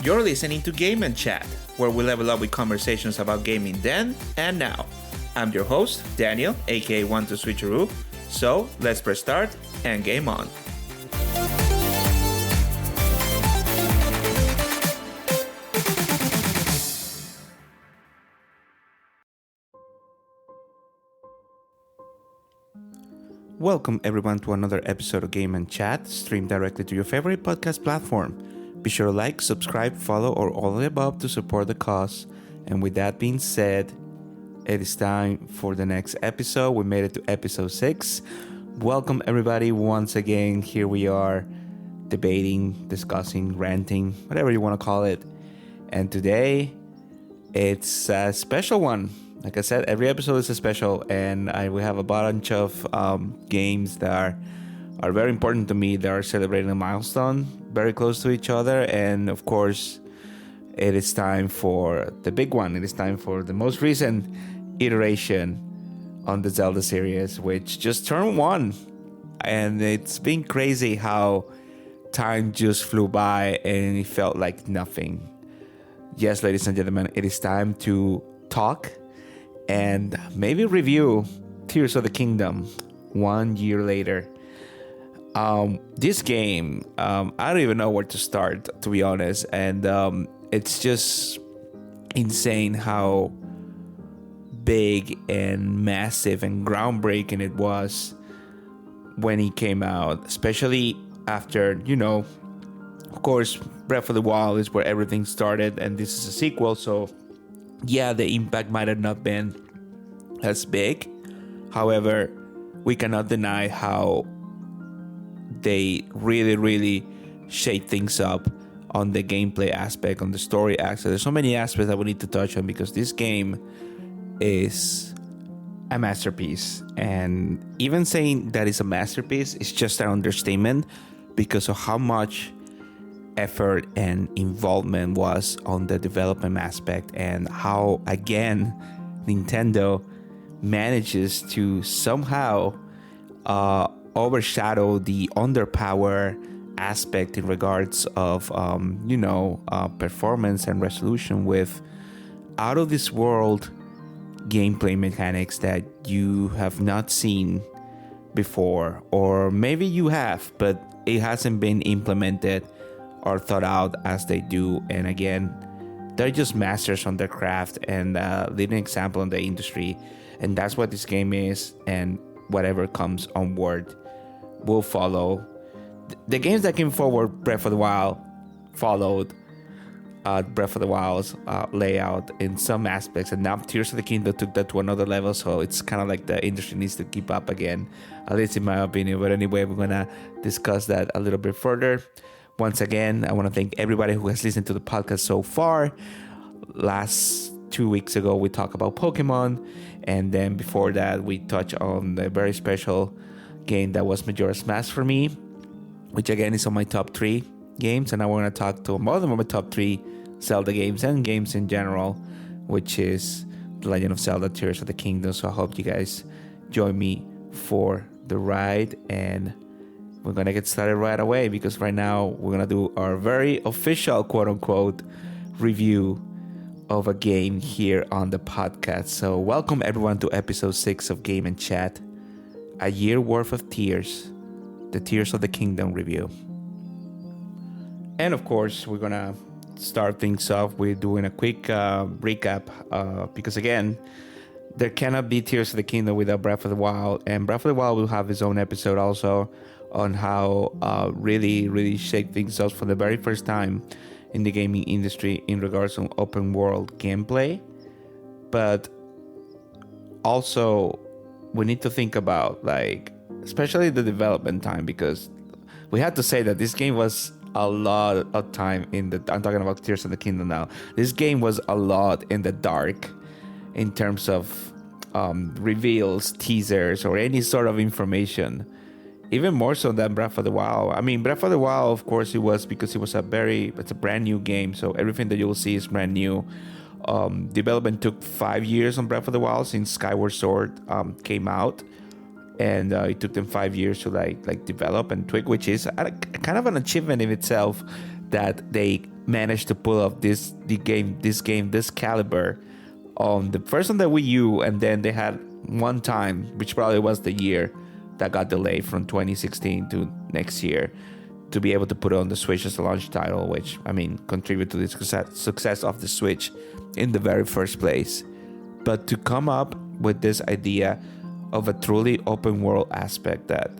You're listening to Game and Chat, where we level up with conversations about gaming then and now. I'm your host, Daniel, aka One to Switcheroo. So let's press start and game on. Welcome everyone to another episode of Game and Chat, streamed directly to your favorite podcast platform. Be sure to like, subscribe, follow, or all of the above to support the cause. And with that being said, it is time for the next episode. We made it to episode 6. Welcome everybody once again. Here we are debating, discussing, ranting, whatever you want to call it. And today, it's a special one. Like I said, every episode is a special, and we have a bunch of games that are very important to me, that are celebrating a milestone very close to each other. And of course, it is time for the big one. It is time for the most recent iteration on the Zelda series, which just turned 1. And it's been crazy how time just flew by and it felt like nothing. Yes, ladies and gentlemen, it is time to talk and maybe review Tears of the Kingdom 1 year later. This game, I don't even know where to start, to be honest. And it's just insane how big and massive and groundbreaking it was when it came out. Especially after, of course, Breath of the Wild is where everything started. And this is a sequel, so yeah, the impact might have not been as big. However, we cannot deny how they really shake things up on the gameplay aspect, on the story aspect. There's so many aspects that we need to touch on because this game is a masterpiece. And even saying that it's a masterpiece is just an understatement because of how much effort and involvement was on the development aspect, and how, again, Nintendo manages to somehow overshadow the underpower aspect in regards of performance and resolution with out of this world gameplay mechanics that you have not seen before, or maybe you have, but it hasn't been implemented or thought out as they do. And again, they're just masters on their craft and leading example in the industry. And that's what this game is, and whatever comes onward will follow. The games that came forward, Breath of the Wild, followed Breath of the Wild's layout in some aspects, and now Tears of the Kingdom took that to another level. So it's kind of like the industry needs to keep up again, at least in my opinion. But anyway, we're gonna discuss that a little bit further. Once again, I want to thank everybody who has listened to the podcast so far. Last 2 weeks ago, we talked about Pokemon. And then before that, we touched on the very special game that was Majora's Mask for me, which again is on my top 3 games. And I want to talk to more than my top 3 Zelda games and games in general, which is The Legend of Zelda, Tears of the Kingdom. So I hope you guys join me for the ride. And we're going to get started right away, because right now we're going to do our very official, quote-unquote, review of a game here on the podcast. So welcome everyone to episode 6 of Game and Chat, a year worth of tears, the Tears of the Kingdom review. And of course, we're going to start things off with doing a quick recap, because again, there cannot be Tears of the Kingdom without Breath of the Wild. And Breath of the Wild will have its own episode also on how really shake things up for the very first time in the gaming industry in regards to open world gameplay. But also we need to think about, like, especially the development time, because we had to say that this game was a lot of time I'm talking about Tears of the Kingdom now. This game was a lot in the dark in terms of reveals, teasers, or any sort of information. Even more so than Breath of the Wild. I mean, Breath of the Wild, of course, it was because it's a brand new game. So everything that you will see is brand new. Development took 5 years on Breath of the Wild since Skyward Sword came out. And it took them 5 years to like develop and tweak, which is kind of an achievement in itself, that they managed to pull off this caliber on the first on the Wii U, and then they had one time, which probably was the year that got delayed from 2016 to next year, to be able to put it on the Switch as a launch title, which, I mean, contribute to the success of the Switch in the very first place. But to come up with this idea of a truly open world aspect that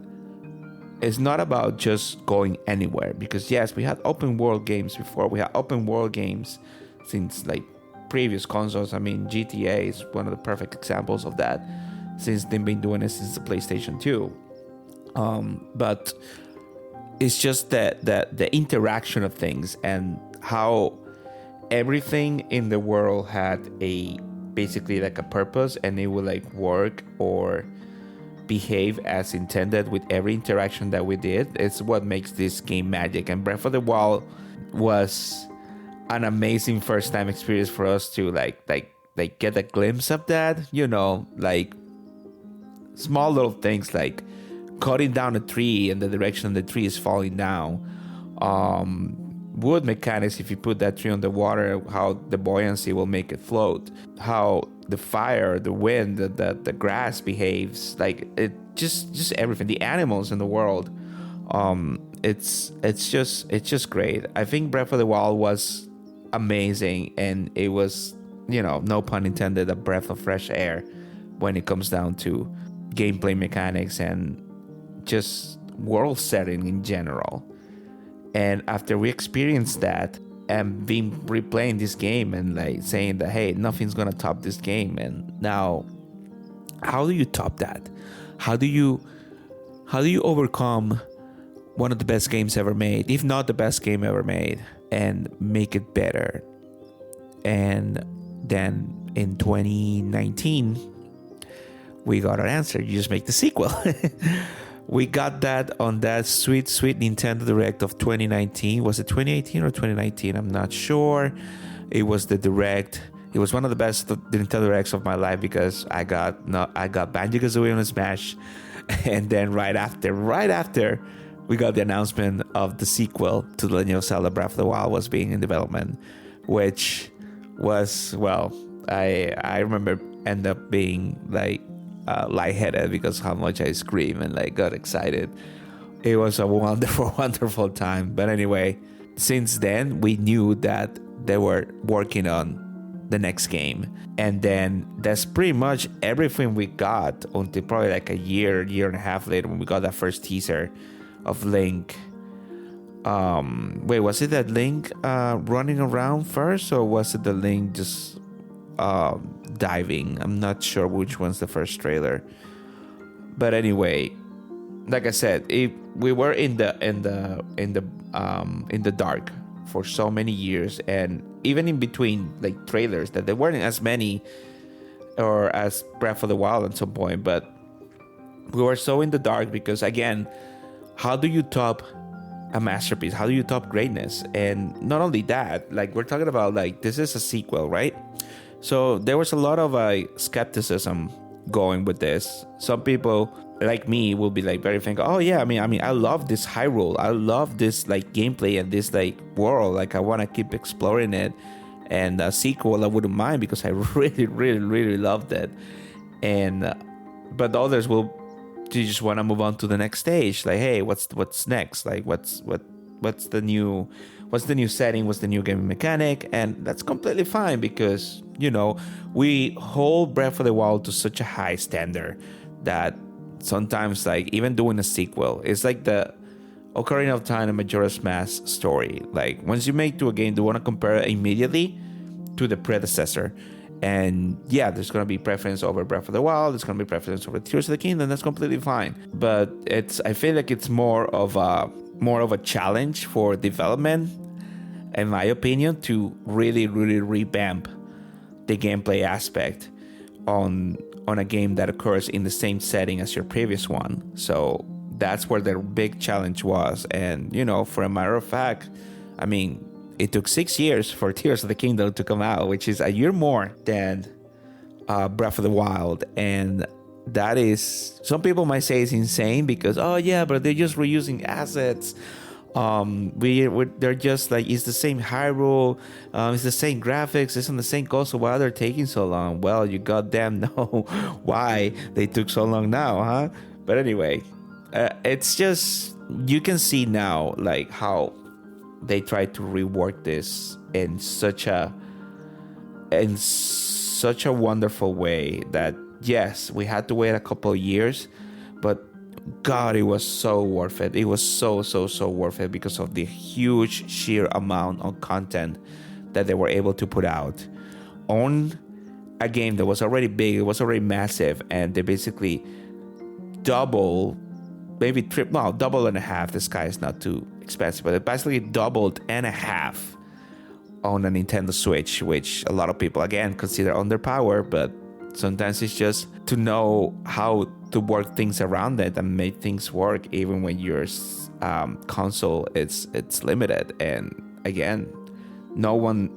is not about just going anywhere, because yes, we had open world games before. We had open world games since like previous consoles. I mean, GTA is one of the perfect examples of that, since they've been doing it since the PlayStation 2. But it's just that the interaction of things and how everything in the world had a basically like a purpose, and it would like work or behave as intended with every interaction that we did. It's what makes this game magic. And Breath of the Wild was an amazing first time experience for us to like get a glimpse of that, you know, like small little things like cutting down a tree and the direction the tree is falling down, wood mechanics, if you put that tree on the water, how the buoyancy will make it float, how the fire, the wind, the grass behaves, like it just everything, the animals in the world. It's just great. I think Breath of the Wild was amazing, and it was, you know, no pun intended, a breath of fresh air when it comes down to gameplay mechanics and just world setting in general. And after we experienced that and been replaying this game and like saying that, hey, nothing's gonna top this game, and now how do you top that? How do you overcome one of the best games ever made, if not the best game ever made, and make it better? And then in 2019 we got our answer. You just make the sequel. We got that on that sweet Nintendo Direct of 2019. Was it 2018 or 2019? I'm not sure. It was the Direct. It was one of the best Nintendo Directs of my life, because I got Banjo-Kazooie on a Smash, and then right after, we got the announcement of the sequel to The Legend of Zelda: Breath of the Wild was being in development, which was, well, I remember end up being like lightheaded because how much I screamed and like got excited. It was a wonderful time. But anyway, since then we knew that they were working on the next game, and then that's pretty much everything we got until probably like a year and a half later, when we got that first teaser of Link. Wait, was it that Link running around first, or was it the Link just diving? I'm not sure which one's the first trailer. But anyway, like I said, we were in the dark for so many years, and even in between like trailers, that there weren't as many or as Breath of the Wild at some point, but we were so in the dark because, again, how do you top a masterpiece? How do you top greatness? And not only that, like we're talking about, like this is a sequel, right? So there was a lot of skepticism going with this. Some people like me will be like very thinking, oh yeah, I mean I love this Hyrule, I love this like gameplay and this like world, like I want to keep exploring it, and a sequel I wouldn't mind because I really loved it. And but others will just want to move on to the next stage, like, hey, what's next, like what's the new setting, what's the new gaming mechanic? And that's completely fine, because, you know, we hold Breath of the Wild to such a high standard that sometimes, like, even doing a sequel is like the Ocarina of Time and Majora's Mask story. Like, once you make to a game, you want to compare it immediately to the predecessor. And yeah, there's going to be preference over Breath of the Wild, there's going to be preference over Tears of the Kingdom, that's completely fine. But I feel like it's more of a challenge for development, in my opinion, to really revamp the gameplay aspect on a game that occurs in the same setting as your previous one. So that's where the big challenge was. And, you know, for a matter of fact, I mean, it took 6 years for Tears of the Kingdom to come out, which is a year more than Breath of the Wild. And that is, some people might say it's insane because, oh yeah, but they're just reusing assets. They're just like, it's the same Hyrule, it's the same graphics, it's on the same console. Why are they taking so long? Well, you goddamn know why they took so long now, huh? But anyway, it's just, you can see now like how they try to rework this in such a wonderful way that, yes, we had to wait a couple of years, but God, it was so worth it. It was so worth it because of the huge sheer amount of content that they were able to put out on a game that was already big, it was already massive, and they basically double, maybe triple, no, double and a half. This guy is not too expensive, but it basically doubled and a half on a Nintendo Switch, which a lot of people, again, consider underpowered, but sometimes it's just to know how to work things around it and make things work even when your console it's limited. And again, no one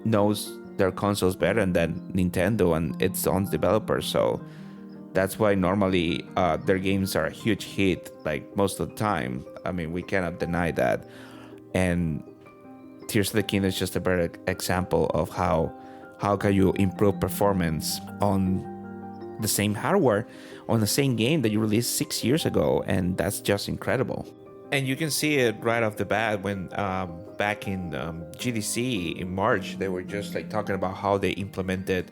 knows their consoles better than Nintendo and its own developers, so that's why normally their games are a huge hit, like most of the time. I mean, we cannot deny that. And Tears of the Kingdom is just a better example of how can you improve performance on the same hardware, on the same game that you released 6 years ago, and that's just incredible. And you can see it right off the bat when back in GDC in March, they were just like talking about how they implemented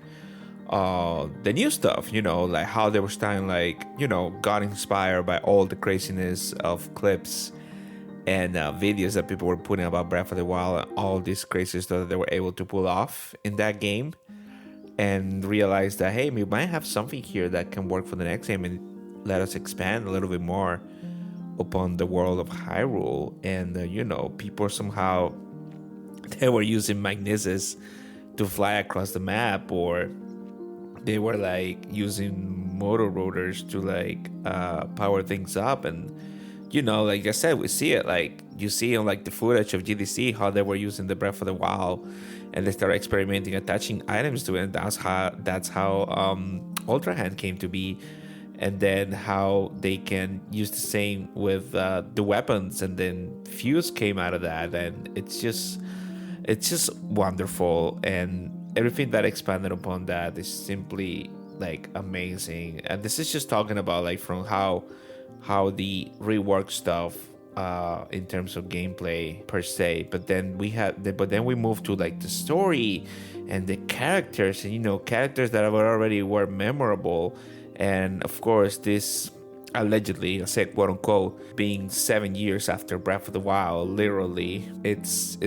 the new stuff, like how they were starting, like, got inspired by all the craziness of clips and videos that people were putting about Breath of the Wild and all this crazy stuff that they were able to pull off in that game, and realized that, hey, we might have something here that can work for the next game and let us expand a little bit more upon the world of Hyrule. And people somehow, they were using magnesis to fly across the map, or they were like using motor rotors to like power things up. And like I said, we see it, like you see on like the footage of GDC how they were using the Breath of the Wild, and they started experimenting, attaching items to it. And that's how Ultra Hand came to be, and then how they can use the same with the weapons, and then Fuse came out of that, and it's just wonderful. And everything that expanded upon that is simply like amazing. And this is just talking about like from how the rework stuff in terms of gameplay per se, but then we move to like the story and the characters, and characters that were memorable. And of course, this allegedly, I said quote unquote, being 7 years after Breath of the Wild, literally, it's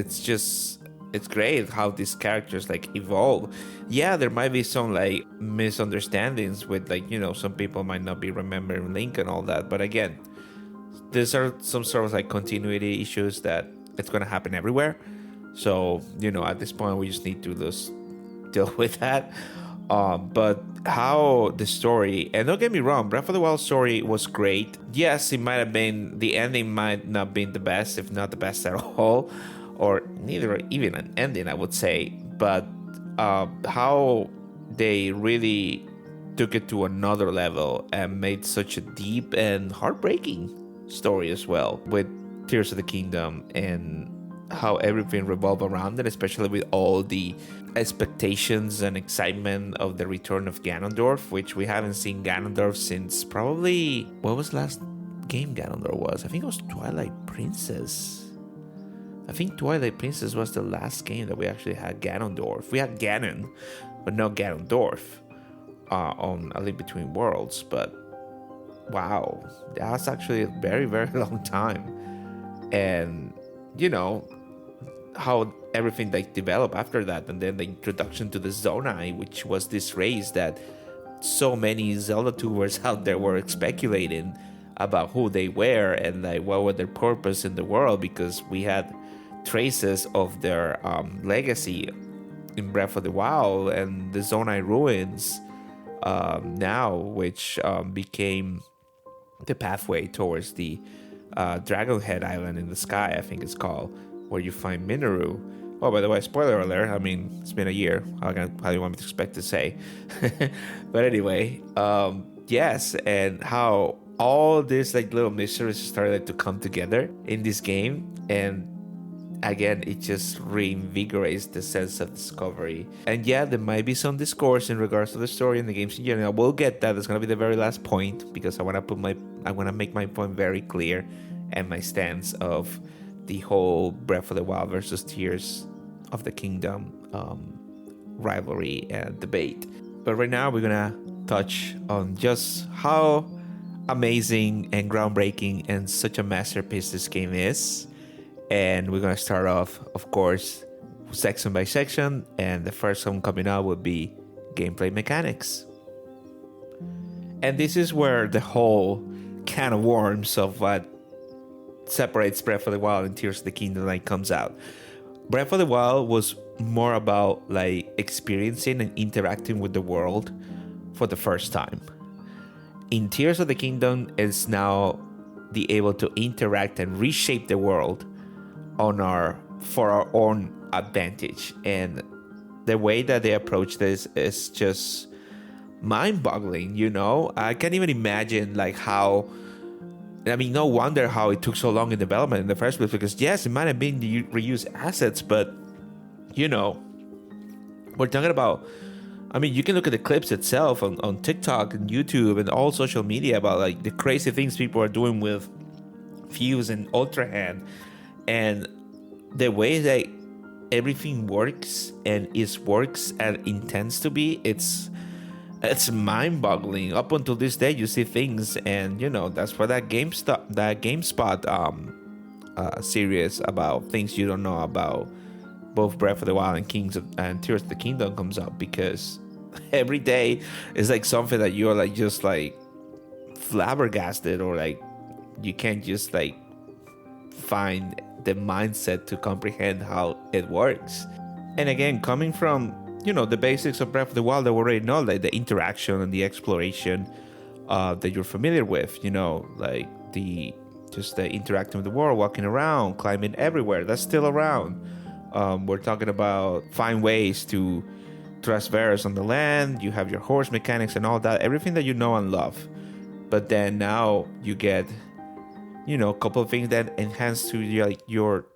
great how these characters like evolve. Yeah, there might be some like misunderstandings with like, some people might not be remembering Link and all that, but again, these are some sort of like continuity issues that it's going to happen everywhere. So, at this point we just need to just deal with that. But how the story, and don't get me wrong, Breath of the Wild story was great. Yes, it might have been, the ending might not been the best, if not the best at all, or neither even an ending, I would say. But how they really took it to another level and made such a deep and heartbreaking story as well with Tears of the Kingdom, and how everything revolved around it, especially with all the expectations and excitement of the return of Ganondorf, which we haven't seen Ganondorf since probably, what was the last game Ganondorf was? I think it was Twilight Princess. I think Twilight Princess was the last game that we actually had Ganondorf. We had Ganon, but no Ganondorf on A Link Between Worlds. But wow, that's actually a very, very long time. And how everything like developed after that, and then the introduction to the Zonai, which was this race that so many Zelda tubers out there were speculating about who they were and like what was their purpose in the world, because we had traces of their legacy in Breath of the Wild and the Zonai ruins now, which became the pathway towards the Dragonhead Island in the sky, I think it's called, where you find Minoru. Oh, by the way, spoiler alert, I mean, it's been a year. How do you want me to expect to say? But anyway, yes, and how all these like little mysteries started to come together in this game, and again, it just reinvigorates the sense of discovery. And yeah, there might be some discourse in regards to the story and the games in general. We'll get that. That's gonna be the very last point, because I wanna make my point very clear, and my stance of the whole Breath of the Wild versus Tears of the Kingdom rivalry and debate. But right now, we're gonna touch on just how amazing and groundbreaking and such a masterpiece this game is. And we're gonna start off, of course, section by section, and the first one coming out would be gameplay mechanics. And this is where the whole can of worms of what separates Breath of the Wild and Tears of the Kingdom like comes out. Breath of the Wild was more about like experiencing and interacting with the world for the first time. In Tears of the Kingdom is now the able to interact and reshape the world for our own advantage. And the way that they approach this is just mind-boggling. I can't even imagine like how, no wonder how it took so long in development in the first place, because yes, it might have been reused assets, but we're talking about, you can look at the clips itself on TikTok and YouTube and all social media about like the crazy things people are doing with Fuse and Ultra Hand, and the way that everything works and works and intends to be, it's mind-boggling. Up until this day, you see things, and that's why that GameSpot series about things you don't know about both Breath of the Wild and Tears of the Kingdom comes up, because every day is like something that you're like just like flabbergasted, or like you can't just like find the mindset to comprehend how it works. And again, coming from the basics of Breath of the Wild that we already know, like the interaction and the exploration that you're familiar with, like the interacting with the world, walking around, climbing everywhere, that's still around. We're talking about find ways to traverse on the land. You have your horse mechanics and all that, everything that you know and love. But then now you get a couple of things that enhance to your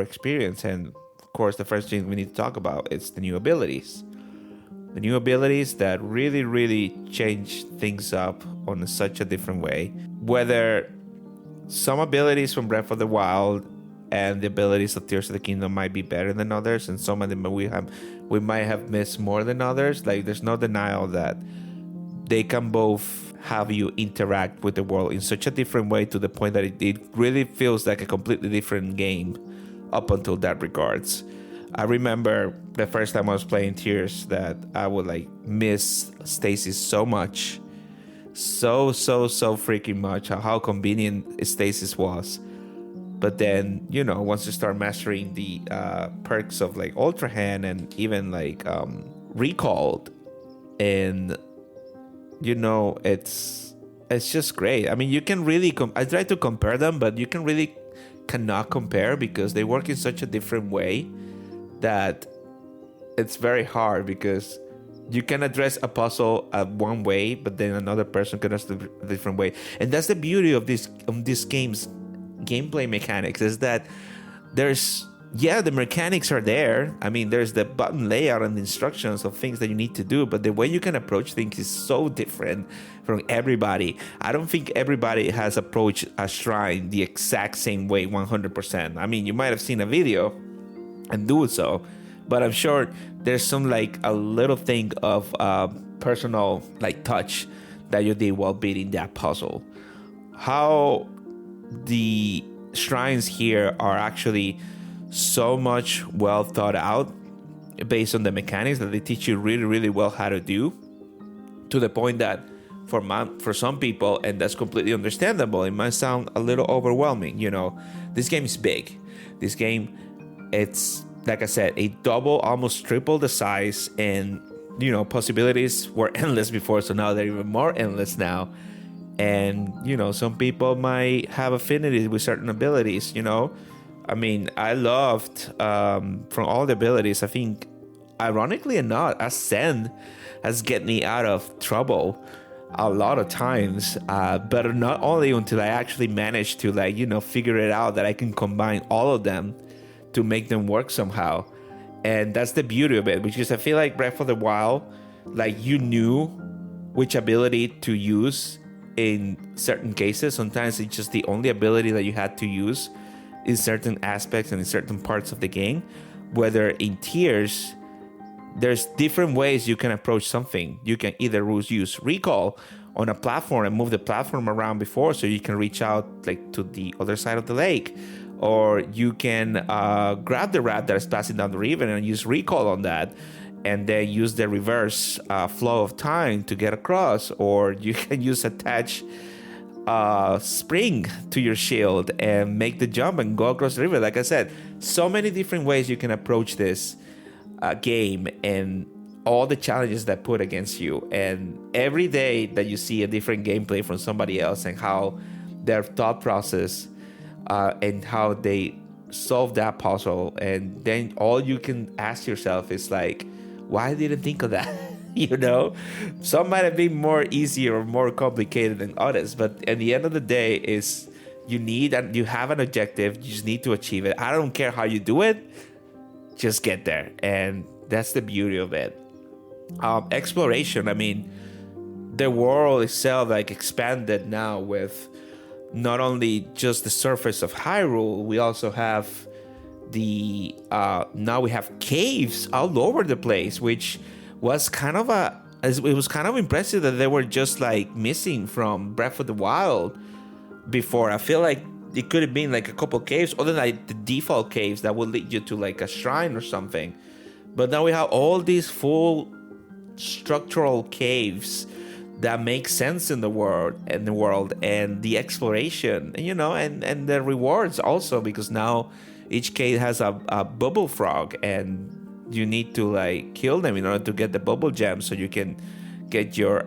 experience. And of course, the first thing we need to talk about is the new abilities. The new abilities that really, really change things up on such a different way. Whether some abilities from Breath of the Wild and the abilities of Tears of the Kingdom might be better than others, and some of them we might have missed more than others. Like, there's no denial that they can both have you interact with the world in such a different way, to the point that it really feels like a completely different game up until that regards. I remember the first time I was playing Tears that I would like miss Stasis so much. So freaking much. How convenient Stasis was. But then, once you start mastering the perks of like Ultra Hand and even like Recalled, and it's just great. You can really I try to compare them, but you cannot compare, because they work in such a different way that it's very hard, because you can address a puzzle one way, but then another person can address it a different way. And that's the beauty of this game's gameplay mechanics, is that the mechanics are there. There's the button layout and the instructions of things that you need to do, but the way you can approach things is so different from everybody. I don't think everybody has approached a shrine the exact same way 100%. You might have seen a video and do so, but I'm sure there's some like a little thing of personal like touch that you did while beating that puzzle. How the shrines here are actually so much well thought out, based on the mechanics that they teach you really, really well how to do, to the point that for some people, and that's completely understandable, it might sound a little overwhelming. This game is big. This game, it's like I said, a double, almost triple the size, and possibilities were endless before, so now they're even more endless now. And some people might have affinity with certain abilities. I loved from all the abilities, I think, ironically enough, Ascend has get me out of trouble. a lot of times, but not only until I actually managed to figure it out that I can combine all of them to make them work somehow. And that's the beauty of it, because I feel like Breath of the Wild, like, you knew which ability to use in certain cases. Sometimes it's just the only ability that you had to use in certain aspects and in certain parts of the game. Whether in Tears, there's different ways you can approach something. You can either use recall on a platform and move the platform around before so you can reach out like to the other side of the lake, or you can grab the rat that is passing down the river and use recall on that, and then use the reverse flow of time to get across, or you can use attach spring to your shield and make the jump and go across the river. Like I said, so many different ways you can approach this game and all the challenges that put against you. And every day that you see a different gameplay from somebody else and how their thought process and how they solve that puzzle, and then all you can ask yourself is like, why didn't I think of that? Some might have been more easy or more complicated than others, but at the end of the day is you have an objective, you just need to achieve it. I don't care how you do it, just get there. And that's the beauty of it. Exploration, I mean, the world itself like expanded now with not only just the surface of Hyrule, we also have now we have caves all over the place, which was kind of impressive that they were just like missing from Breath of the Wild before. I feel like it could have been like a couple caves other than like the default caves that would lead you to like a shrine or something, but now we have all these full structural caves that make sense in the world and the exploration, and the rewards also, because now each cave has a bubble frog and you need to like kill them in order to get the bubble gems so you can get your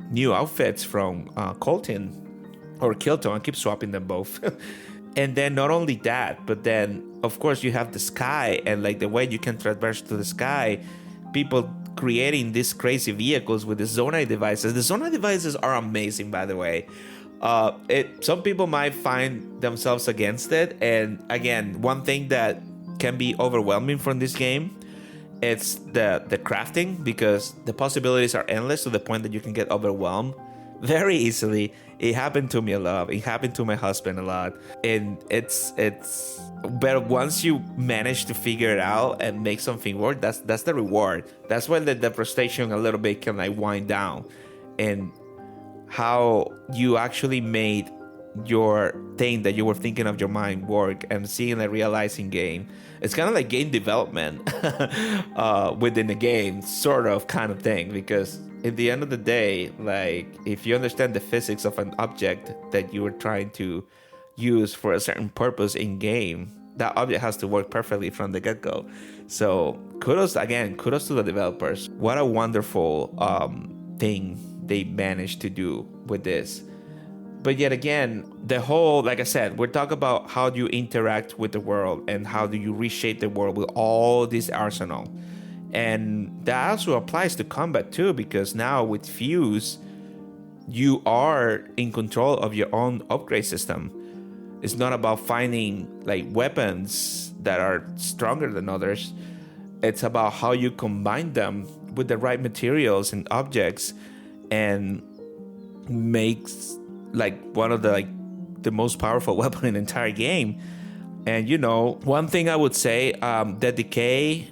new outfits from Colton or Kilton. I keep swapping them both. And then not only that, but then of course you have the sky and like the way you can traverse to the sky. People creating these crazy vehicles with the Zonai devices. The Zonai devices are amazing, by the way. Some people might find themselves against it, and again, one thing that can be overwhelming from this game, it's the crafting, because the possibilities are endless to the point that you can get overwhelmed very easily. It happened to me a lot. It happened to my husband a lot, and it's but once you manage to figure it out and make something work, that's the reward. That's when the frustration a little bit can like wind down, and how you actually made your thing that you were thinking of your mind work and seeing a realizing game. It's kind of like game development within the game, sort of kind of thing, because at the end of the day, like if you understand the physics of an object that you were trying to use for a certain purpose in game, that object has to work perfectly from the get-go. So kudos to the developers. What a wonderful thing they managed to do with this. But yet again, the whole, like I said, we're talking about how do you interact with the world and how do you reshape the world with all this arsenal. And that also applies to combat too, because now with Fuse, you are in control of your own upgrade system. It's not about finding like weapons that are stronger than others. It's about how you combine them with the right materials and objects and makes like one of the most powerful weapon in the entire game. And one thing I would say, the decay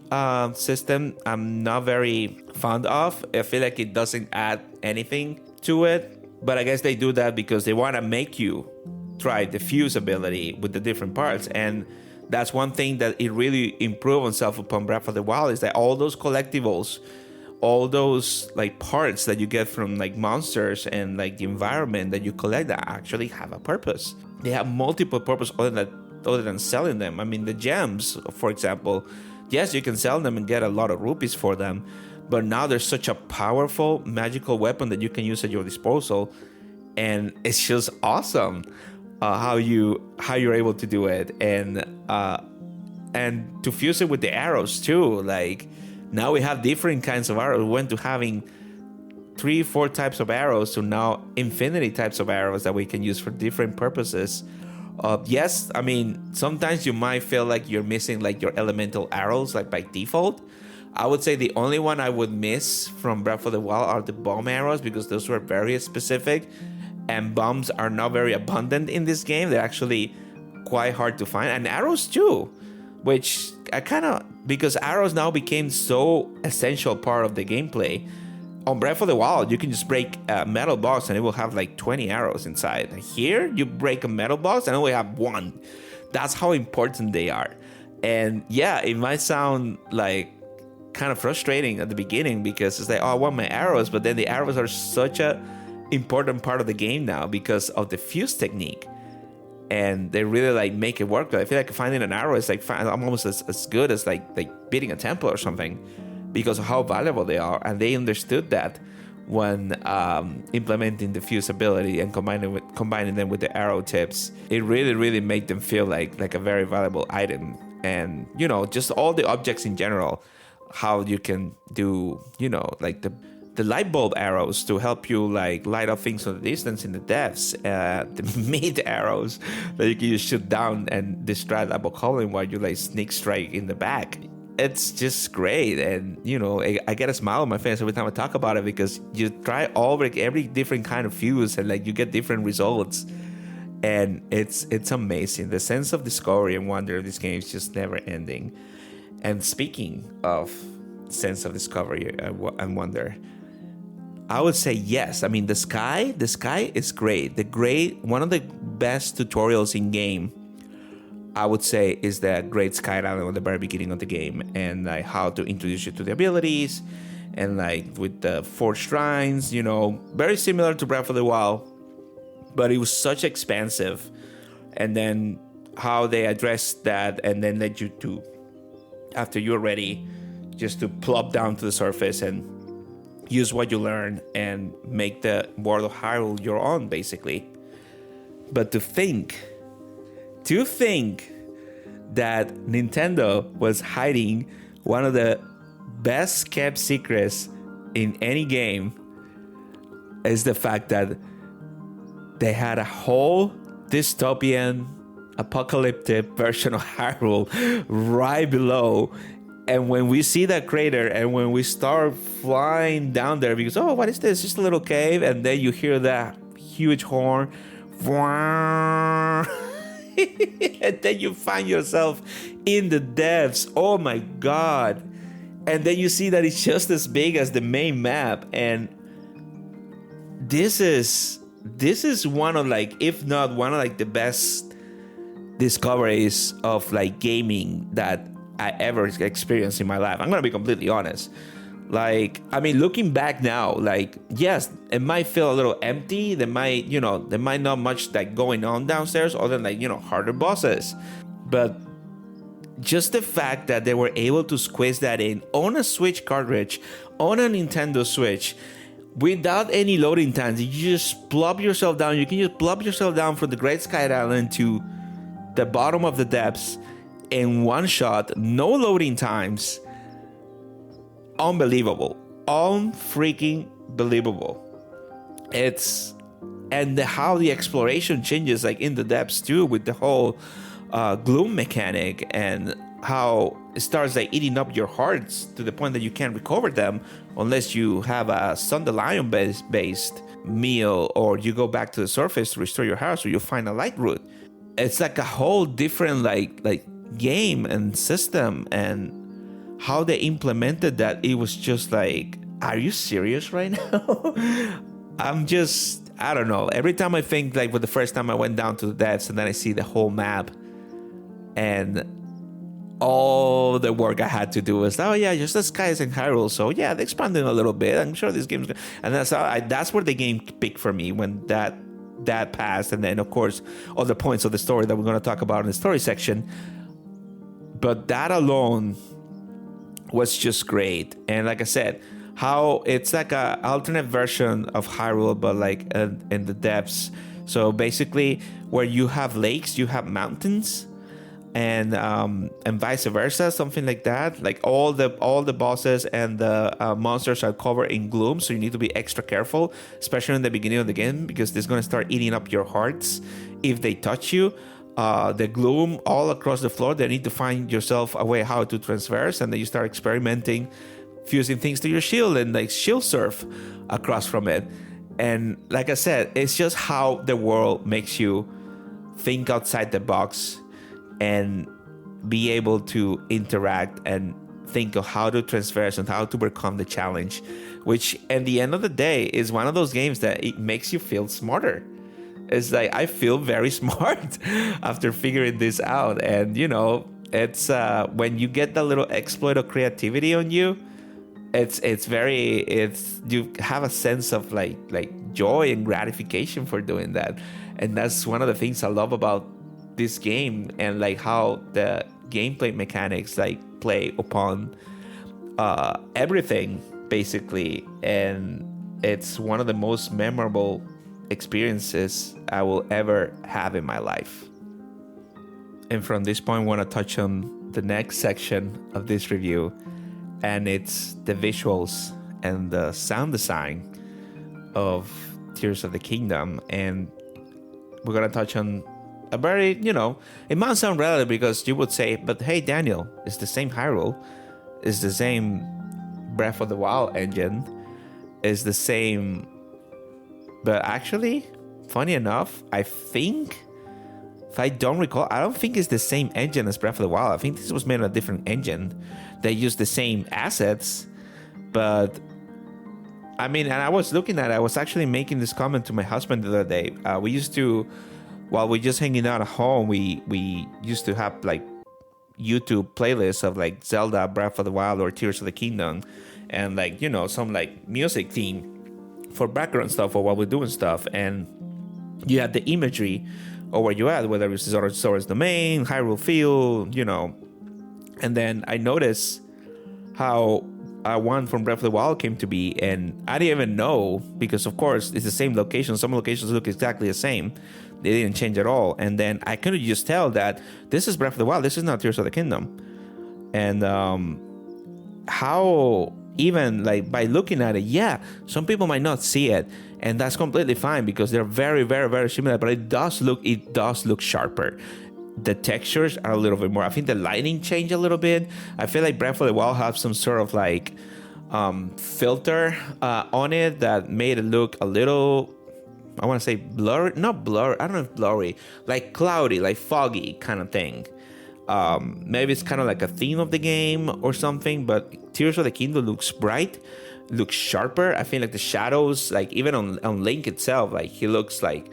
system, I'm not very fond of. I feel like it doesn't add anything to it, but I guess they do that because they want to make you try the fuse ability with the different parts. And that's one thing that it really improved on itself upon Breath of the Wild, is that all those collectibles, all those like parts that you get from like monsters and like the environment that you collect, that actually have a purpose. They have multiple purpose other than selling them. I mean, the gems, for example, yes, you can sell them and get a lot of rupees for them, but now there's such a powerful magical weapon that you can use at your disposal, and it's just awesome how you're able to do it, and to fuse it with the arrows too. Like now we have different kinds of arrows. We went to having 4 types of arrows to now infinity types of arrows that we can use for different purposes. Yes, I mean, sometimes you might feel like you're missing like your elemental arrows like by default. I would say the only one I would miss from Breath of the Wild are the bomb arrows, because those were very specific, and bombs are not very abundant in this game. They're actually quite hard to find, and arrows too, which I kind of, because arrows now became so essential part of the gameplay. On Breath of the Wild, you can just break a metal box and it will have like 20 arrows inside. Here, you break a metal box and it will have 1. That's how important they are. And yeah, it might sound like kind of frustrating at the beginning, because it's like, oh, I want my arrows, but then the arrows are such a important part of the game now because of the fuse technique, and they really like make it work. But I feel like finding an arrow is like almost as good as like beating a temple or something, because of how valuable they are. And they understood that when implementing the fuse ability and combining them with the arrow tips. It really made them feel like a very valuable item. And you know, just all the objects in general, how you can do, you know, like the light bulb arrows to help you like light up things from the distance in the depths, the mid arrows that you can just shoot down and distract a bokoblin while you like sneak strike in the back. It's just great. And you know, I get a smile on my face every time I talk about it, because you try every different kind of fuse and like you get different results, and it's amazing. The sense of discovery and wonder of this game is just never ending. And speaking of sense of discovery and wonder, I would say yes. I mean, the sky is great. One of the best tutorials in game, I would say, is the Great Sky Island at the very beginning of the game, and like how to introduce you to the abilities, and like with the 4 shrines, you know, very similar to Breath of the Wild, but it was such expansive. And then how they addressed that, and then let you to, after you're ready, just to plop down to the surface and use what you learn and make the world of Hyrule your own, basically. But to think that Nintendo was hiding one of the best kept secrets in any game is the fact that they had a whole dystopian apocalyptic version of Hyrule right below. And when we see that crater and when we start flying down there, because, oh, what is this? Just a little cave. And then you hear that huge horn. And then you find yourself in the depths. Oh my God. And then you see that it's just as big as the main map. And this is one of like, if not one of like the best discoveries of like gaming that I ever experienced in my life. I'm gonna be completely honest. Like, I mean, looking back now, like, yes, it might feel a little empty. There might not much like going on downstairs other than like, you know, harder bosses. But just the fact that they were able to squeeze that in on a Switch cartridge, on a Nintendo Switch, without any loading times, you just plop yourself down. You can just plop yourself down from the Great Sky Island to the bottom of the depths in one shot, no loading times. Unbelievable. Unfreaking believable. How the exploration changes like in the depths too, with the whole gloom mechanic, and how it starts like eating up your hearts to the point that you can't recover them unless you have a Sundelion based meal, or you go back to the surface to restore your hearts, or you find a light root. It's like a whole different like game and system, and how they implemented that, it was just like, are you serious right now? I don't know. Every time I think like with the first time I went down to the depths and then I see the whole map and all the work I had to do was, oh yeah, just the skies in Hyrule. So yeah, they expanded a little bit. I'm sure this game's good. And that's where the game picked for me, when that passed. And then of course, all the points of the story that we're going to talk about in the story section. But that alone was just great. And like I said, how it's like a alternate version of Hyrule, but like in the depths. So basically, where you have lakes, you have mountains. and vice versa, something like that. Like all the bosses and the monsters are covered in gloom, so you need to be extra careful, especially in the beginning of the game, because it's going to start eating up your hearts if they touch you. The gloom all across the floor, they need to find yourself a way how to transverse, and then you start experimenting, fusing things to your shield and like shield surf across from it. And like I said, it's just how the world makes you think outside the box and be able to interact and think of how to transverse and how to overcome the challenge, which at the end of the day is one of those games that it makes you feel smarter. It's like, I feel very smart after figuring this out. And you know, it's when you get that little exploit of creativity on you, it's you have a sense of like joy and gratification for doing that. And that's one of the things I love about this game, and like how the gameplay mechanics like play upon everything basically. And it's one of the most memorable experiences I will ever have in my life. And from this point, I want to touch on the next section of this review, and it's the visuals and the sound design of Tears of the Kingdom. And we're going to touch on a very, you know, it might sound relative because you would say, but hey, Daniel, it's the same Hyrule, it's the same Breath of the Wild engine, it's the same. But actually, funny enough, I think, if I don't recall, I don't think it's the same engine as Breath of the Wild. I think this was made on a different engine. They used the same assets, but I mean, and I was looking at it, I was actually making this comment to my husband the other day. We used to, while we're just hanging out at home, we used to have like YouTube playlists of like Zelda, Breath of the Wild, or Tears of the Kingdom, and like, you know, some like music theme for background stuff or while we're doing stuff. And you had the imagery or where you at, whether it's Zora's Domain, Hyrule Field, you know. And then I noticed how one from Breath of the Wild came to be, and I didn't even know, because of course it's the same location. Some locations look exactly the same, they didn't change at all. And then I could just tell that this is Breath of the Wild, this is not Tears of the Kingdom. And how even like by looking at it, yeah, some people might not see it, and that's completely fine because they're very, very, very similar. But it does look sharper. The textures are a little bit more. I think the lighting changed a little bit. I feel like Breath of the Wild has some sort of like filter on it that made it look a little, I want to say blurry, not blurry, I don't know if blurry, like cloudy, like foggy kind of thing. Maybe it's kind of like a theme of the game or something, but Tears of the Kingdom looks bright, looks sharper. I feel like the shadows, like even on Link itself, like he looks like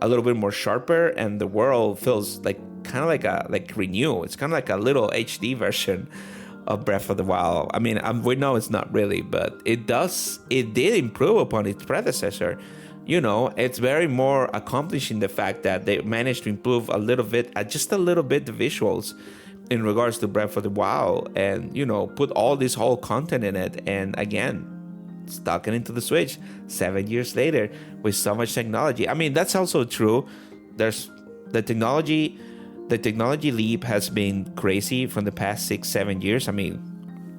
a little bit more sharper, and the world feels like kind of like renew. It's kind of like a little HD version of Breath of the Wild. I mean, we know it's not really, but it did improve upon its predecessor. You know, it's very more accomplished in the fact that they managed to improve a little bit, just a little bit, the visuals in regards to Breath of the Wild, and, you know, put all this whole content in it. And again, stuck it into the Switch 7 years later with so much technology. I mean, that's also true. There's the technology leap has been crazy from the past 6-7 years. I mean,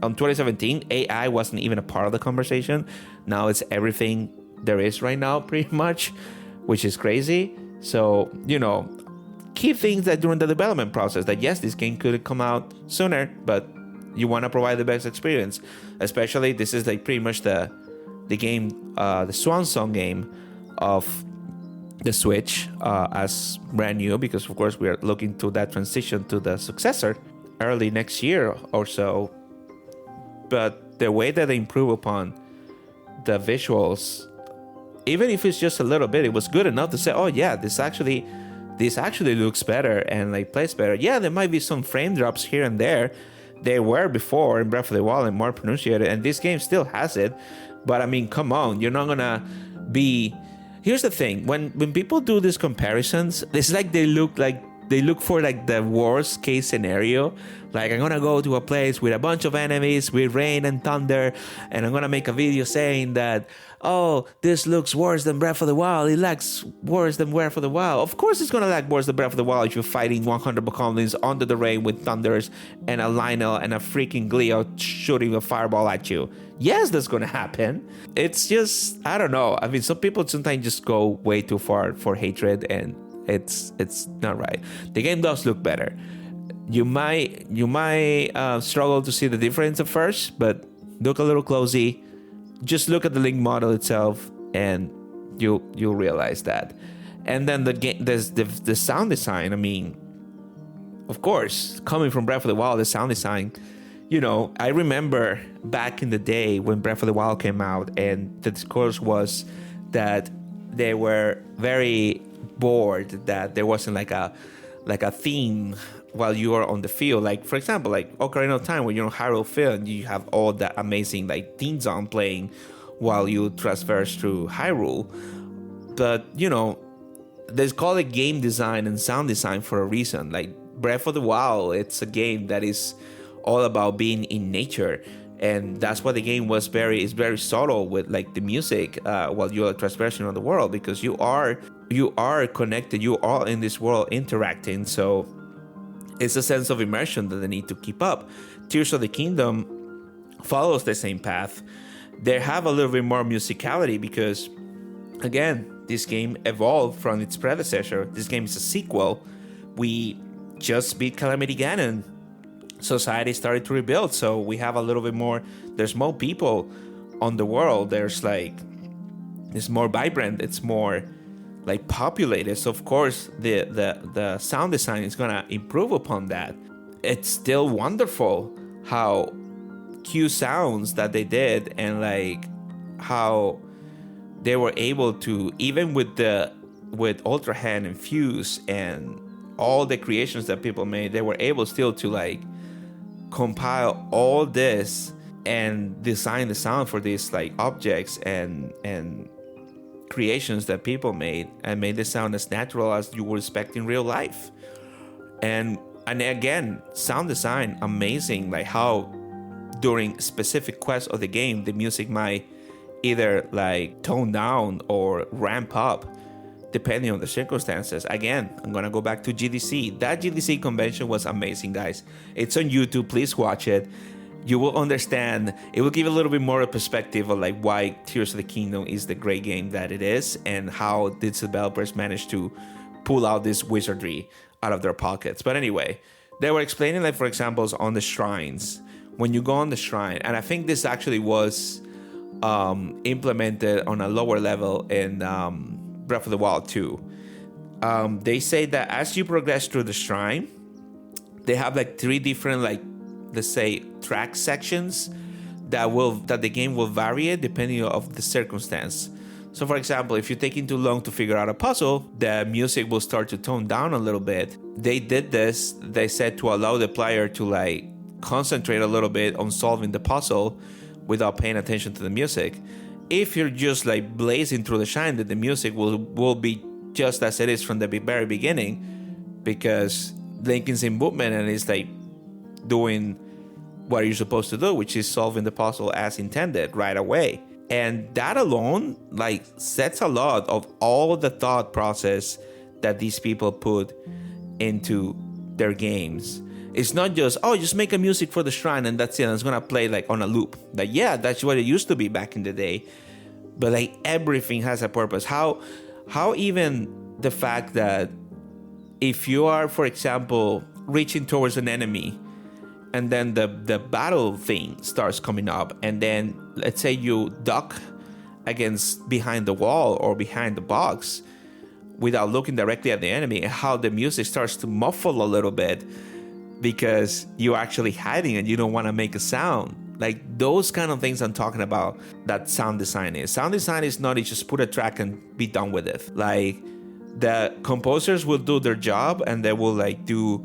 on 2017, AI wasn't even a part of the conversation. Now it's everything there is right now, pretty much, which is crazy. So, you know, key things that during the development process, that yes, this game could have come out sooner, but you want to provide the best experience. Especially, this is like pretty much the game, the swan song game of the Switch, as brand new, because of course we are looking to that transition to the successor early next year or so. But the way that they improve upon the visuals, even if it's just a little bit, it was good enough to say, oh yeah, this actually looks better and like plays better. Yeah, there might be some frame drops here and there. They were before in Breath of the Wild and more pronunciated, and this game still has it. But I mean, come on, you're not gonna be. Here's the thing: when people do these comparisons, it's like they look like they look for like the worst case scenario. Like, I'm gonna go to a place with a bunch of enemies with rain and thunder, and I'm gonna make a video saying that, oh, this looks worse than Breath of the Wild. It lacks worse than Breath of the Wild. Of course it's gonna lack worse than Breath of the Wild if you're fighting 100 goblins under the rain with thunders and a Lionel and a freaking Gleo shooting a fireball at you. Yes, that's gonna happen. It's just, I don't know. I mean, some people sometimes just go way too far for hatred, and it's not right. The game does look better. You might struggle to see the difference at first, but look a little closely. Just look at the Link model itself, and you'll realize that. And then the sound design. I mean, of course, coming from Breath of the Wild, the sound design. You know, I remember back in the day when Breath of the Wild came out, and the discourse was that they were very bored that there wasn't like a theme while you are on the field. Like, for example, like Ocarina of Time, when you're on Hyrule Field and you have all that amazing like theme song playing while you traverse through Hyrule. But, you know, they call it game design and sound design for a reason. Like Breath of the Wild, it's a game that is all about being in nature, and that's why the game is very subtle with like the music while you're traversing on the world, because you are connected, you are in this world interacting. So it's a sense of immersion that they need to keep up. Tears of the Kingdom follows the same path. They have a little bit more musicality because, again, this game evolved from its predecessor. This game is a sequel. We just beat Calamity Ganon. Society started to rebuild, so we have a little bit more. There's more people on the world. It's more vibrant. It's more like populated. So of course the sound design is gonna improve upon that. It's still wonderful how cue sounds that they did, and like how they were able to, even with Ultra Hand and Fuse and all the creations that people made, they were able still to like compile all this and design the sound for these like objects and creations that people made, and made it sound as natural as you would expect in real life. And again, sound design amazing, like how during specific quests of the game the music might either like tone down or ramp up depending on the circumstances. Again, I'm gonna go back to GDC. That GDC convention was amazing, guys. It's on YouTube. Please watch it. You will understand. It will give a little bit more of perspective of like why Tears of the Kingdom is the great game that it is, and how these developers managed to pull out this wizardry out of their pockets. But anyway, they were explaining, like, for example, on the shrines. When you go on the shrine, and I think this actually was implemented on a lower level in Breath of the Wild 2. They say that as you progress through the shrine, they have like 3 different, like, let's say, track sections that the game will vary depending of the circumstance. So for example, if you're taking too long to figure out a puzzle, the music will start to tone down a little bit. They did this, they said, to allow the player to like concentrate a little bit on solving the puzzle without paying attention to the music. If you're just like blazing through the shine, that the music will be just as it is from the very beginning, because Link is in movement and it's like doing what you're supposed to do, which is solving the puzzle as intended right away. And that alone like sets a lot of all the thought process that these people put into their games. It's not just, oh, just make a music for the shrine and that's it, and it's gonna play like on a loop. Like, yeah, that's what it used to be back in the day. But like everything has a purpose. How even the fact that if you are, for example, reaching towards an enemy, and then the battle thing starts coming up, and then let's say you duck behind the wall or behind the box without looking directly at the enemy, and how the music starts to muffle a little bit because you're actually hiding and you don't want to make a sound. Like those kind of things I'm talking about, that sound design is. Sound design is not just put a track and be done with it. Like the composers will do their job and they will like do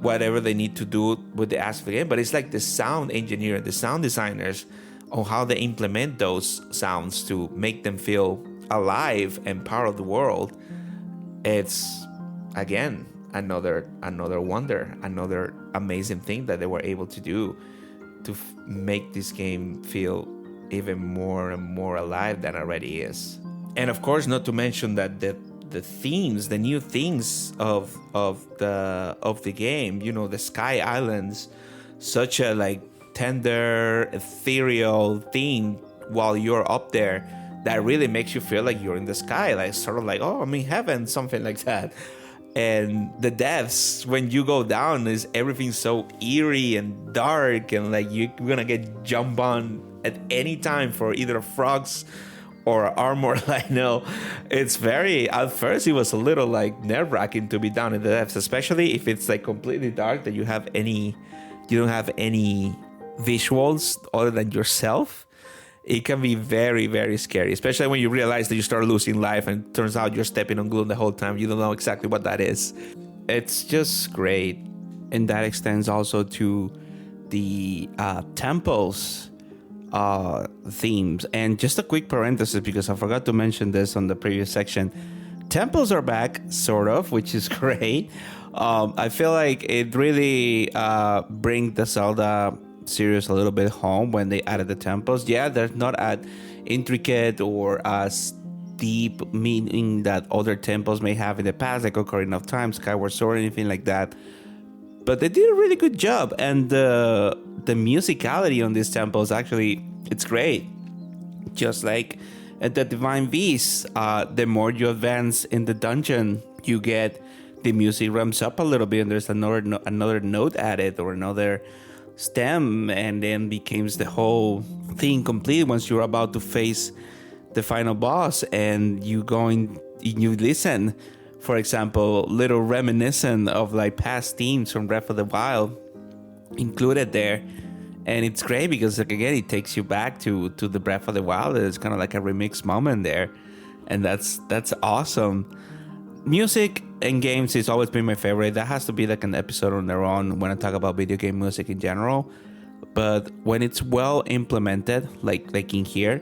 whatever they need to do with the aspect of the game, but it's like the sound engineer, the sound designers, on how they implement those sounds to make them feel alive and part of the world. It's, again, another wonder, another amazing thing that they were able to do to make this game feel even more and more alive than it already is. And of course, not to mention that the themes, the new themes of the game, you know, the Sky Islands, such a like tender, ethereal theme while you're up there that really makes you feel like you're in the sky, like sort of like, oh, I'm in heaven, something like that. And the depths when you go down is everything so eerie and dark, and like you're gonna get jumped on at any time for either frogs or armor. Like, no, it's very, at first it was a little like nerve-wracking to be down in the depths, especially if it's like completely dark, that you don't have any visuals other than yourself. It can be very, very scary, especially when you realize that you start losing life and it turns out you're stepping on glue the whole time. You don't know exactly what that is. It's just great. And that extends also to the temples themes. And just a quick parenthesis, because I forgot to mention this on the previous section. Temples are back, sort of, which is great. I feel like it really brings the Zelda series a little bit home when they added the temples. Yeah, they're not as intricate or as deep meaning that other temples may have in the past, like Ocarina of Time, Skyward Sword, anything like that. But they did a really good job, and the musicality on these temples, actually, it's great. Just like at the Divine Beasts, the more you advance in the dungeon, you get the music ramps up a little bit, and there's another note added or another stem, and then becomes the whole thing complete once you're about to face the final boss, and you listen, for example, little reminiscent of like past themes from Breath of the Wild included there. And it's great because, like, again, it takes you back to the Breath of the Wild. It's kind of like a remix moment there, and that's awesome. Music in games has always been my favorite. That has to be like an episode on their own when I talk about video game music in general. But when it's well implemented, like in here,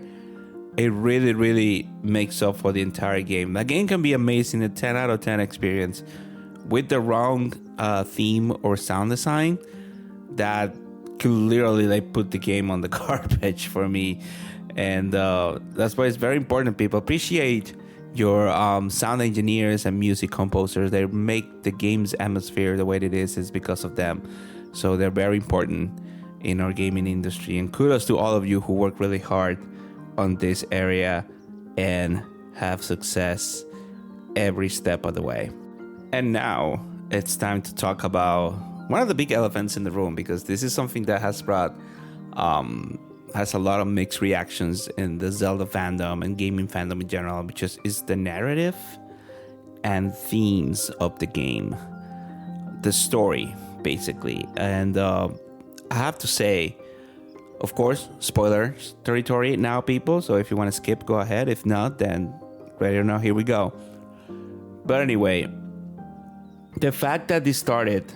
it really, really makes up for the entire game. The game can be amazing, a 10 out of 10 experience. With the wrong theme or sound design, that could literally like put the game on the garbage for me. And that's why it's very important. People appreciate your sound engineers and music composers. They make the game's atmosphere the way it is because of them. So they're very important in our gaming industry. And kudos to all of you who work really hard on this area and have success every step of the way. And now it's time to talk about one of the big elephants in the room, because this is something that has brought has a lot of mixed reactions in the Zelda fandom and gaming fandom in general, which is the narrative and themes of the game, the story, basically. And I have to say, of course, spoiler territory now, people. So if you want to skip, go ahead. If not, then ready or not, here we go. But anyway, the fact that this started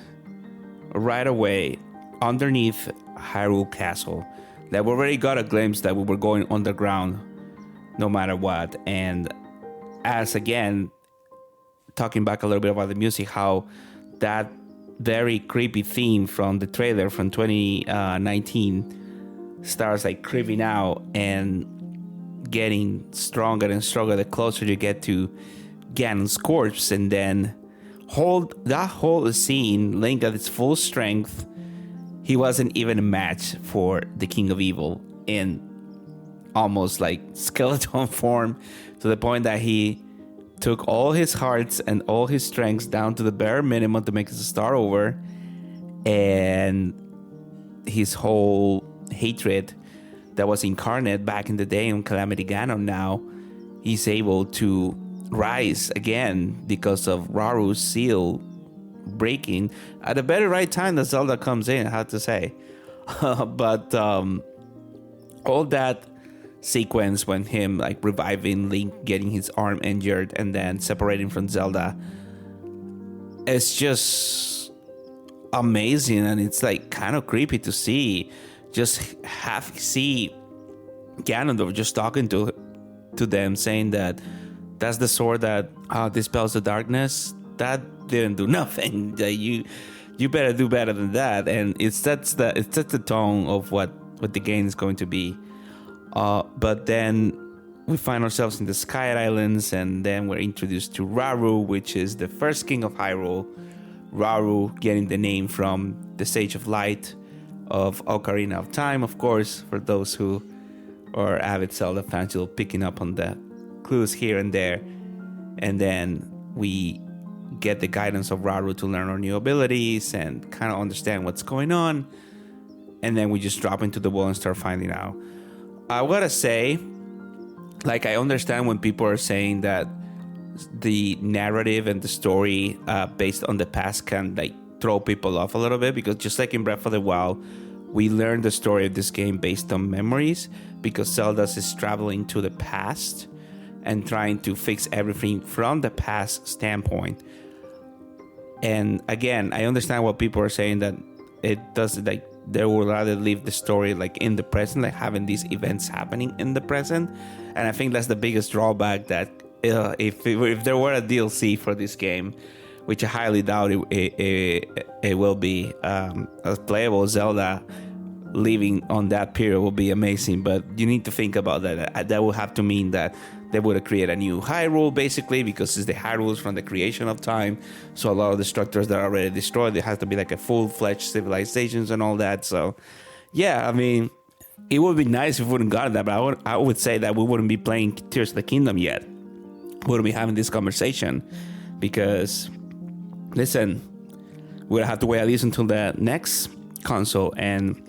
right away underneath Hyrule Castle, that we already got a glimpse that we were going underground no matter what. And as again, talking back a little bit about the music, how that very creepy theme from the trailer from 2019 starts like creeping out and getting stronger and stronger the closer you get to Ganon's corpse. And then that whole scene, Link at its full strength, he wasn't even a match for the King of Evil in almost like skeleton form, to the point that he took all his hearts and all his strengths down to the bare minimum to make it start over. And his whole hatred that was incarnate back in the day on Calamity Ganon, now he's able to rise again because of Raru's seal breaking at the very right time that Zelda comes in, I have to say. But all that sequence when him like reviving Link, getting his arm injured, and then separating from Zelda, it's just amazing. And it's like kind of creepy to see Ganondorf just talking to them, saying that that's the sword that dispels the darkness. That didn't do nothing. You better do better than that. And it sets the tone of what the game is going to be. But then we find ourselves in the Sky Islands, and then we're introduced to Rauru, which is the first king of Hyrule. Rauru getting the name from the Sage of Light of Ocarina of Time, of course, for those who are avid Zelda fans, you'll picking up on the clues here and there. And then we get the guidance of Rauru to learn our new abilities and kind of understand what's going on. And then we just drop into the world and start finding out. I gotta say, like, I understand when people are saying that the narrative and the story based on the past can like throw people off a little bit, because just like in Breath of the Wild, we learn the story of this game based on memories, because Zelda is traveling to the past and trying to fix everything from the past standpoint. And again, I understand what people are saying, that it doesn't, like, they would rather leave the story like in the present, like having these events happening in the present. And I think that's the biggest drawback, that if there were a DLC for this game, which I highly doubt it will be, a playable Zelda living on that period will be amazing. But you need to think about that. That would have to mean that they would have created a new Hyrule, basically, because it's the Hyrule's from the creation of time. So a lot of the structures that are already destroyed, there has to be like a full-fledged civilizations and all that. So yeah, I mean, it would be nice if we wouldn't got that, but I would say that we wouldn't be playing Tears of the Kingdom yet. We wouldn't be having this conversation, because, listen, we'll have to wait at least until the next console, and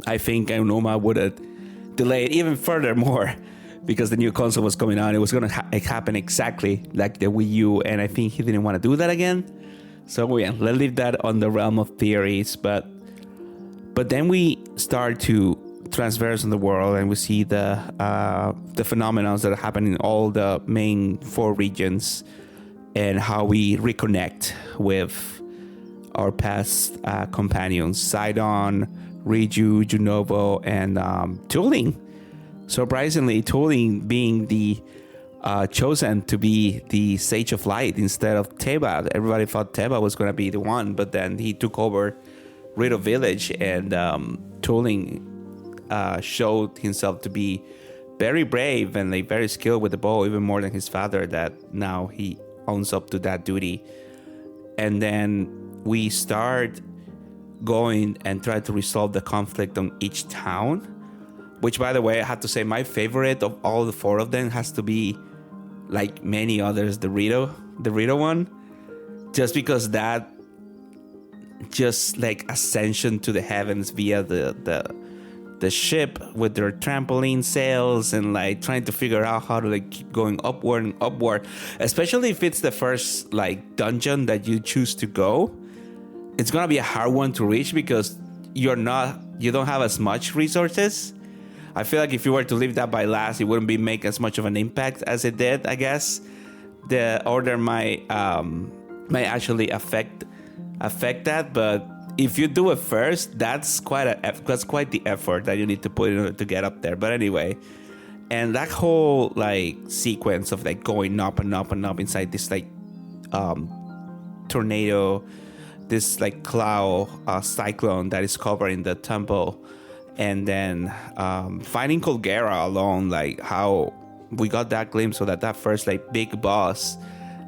I think Aonuma would have delayed even further more, because the new console was coming out. It was going to happen exactly like the Wii U, and I think he didn't want to do that again. So yeah, let's leave that on the realm of theories. But then we start to transverse in the world, and we see the phenomena that are happening in all the main 4 regions, and how we reconnect with our past companions, Sidon, Riju, Junovo, and Tooling. Surprisingly, Tooling being the chosen to be the Sage of Light instead of Teba. Everybody thought Teba was going to be the one, but then he took over Rito Village, and Tooling showed himself to be very brave and like very skilled with the bow, even more than his father, that now he owns up to that duty. And then we start going and try to resolve the conflict on each town, which, by the way, I have to say my favorite of all the 4 of them has to be, like many others, the Rito one, just because that just like ascension to the heavens via the ship with their trampoline sails, and like trying to figure out how to like keep going upward and upward, especially if it's the first like dungeon that you choose to go. It's gonna be a hard one to reach, because you don't have as much resources. I feel like if you were to leave that by last, it wouldn't be make as much of an impact as it did. I guess the order might actually affect that, but if you do it first, that's quite the effort that you need to put in order to get up there. But anyway, and that whole like sequence of like going up and up and up inside this like tornado, this like cloud cyclone that is covering the temple, and then finding Colgera alone, like how we got that glimpse of that first like big boss,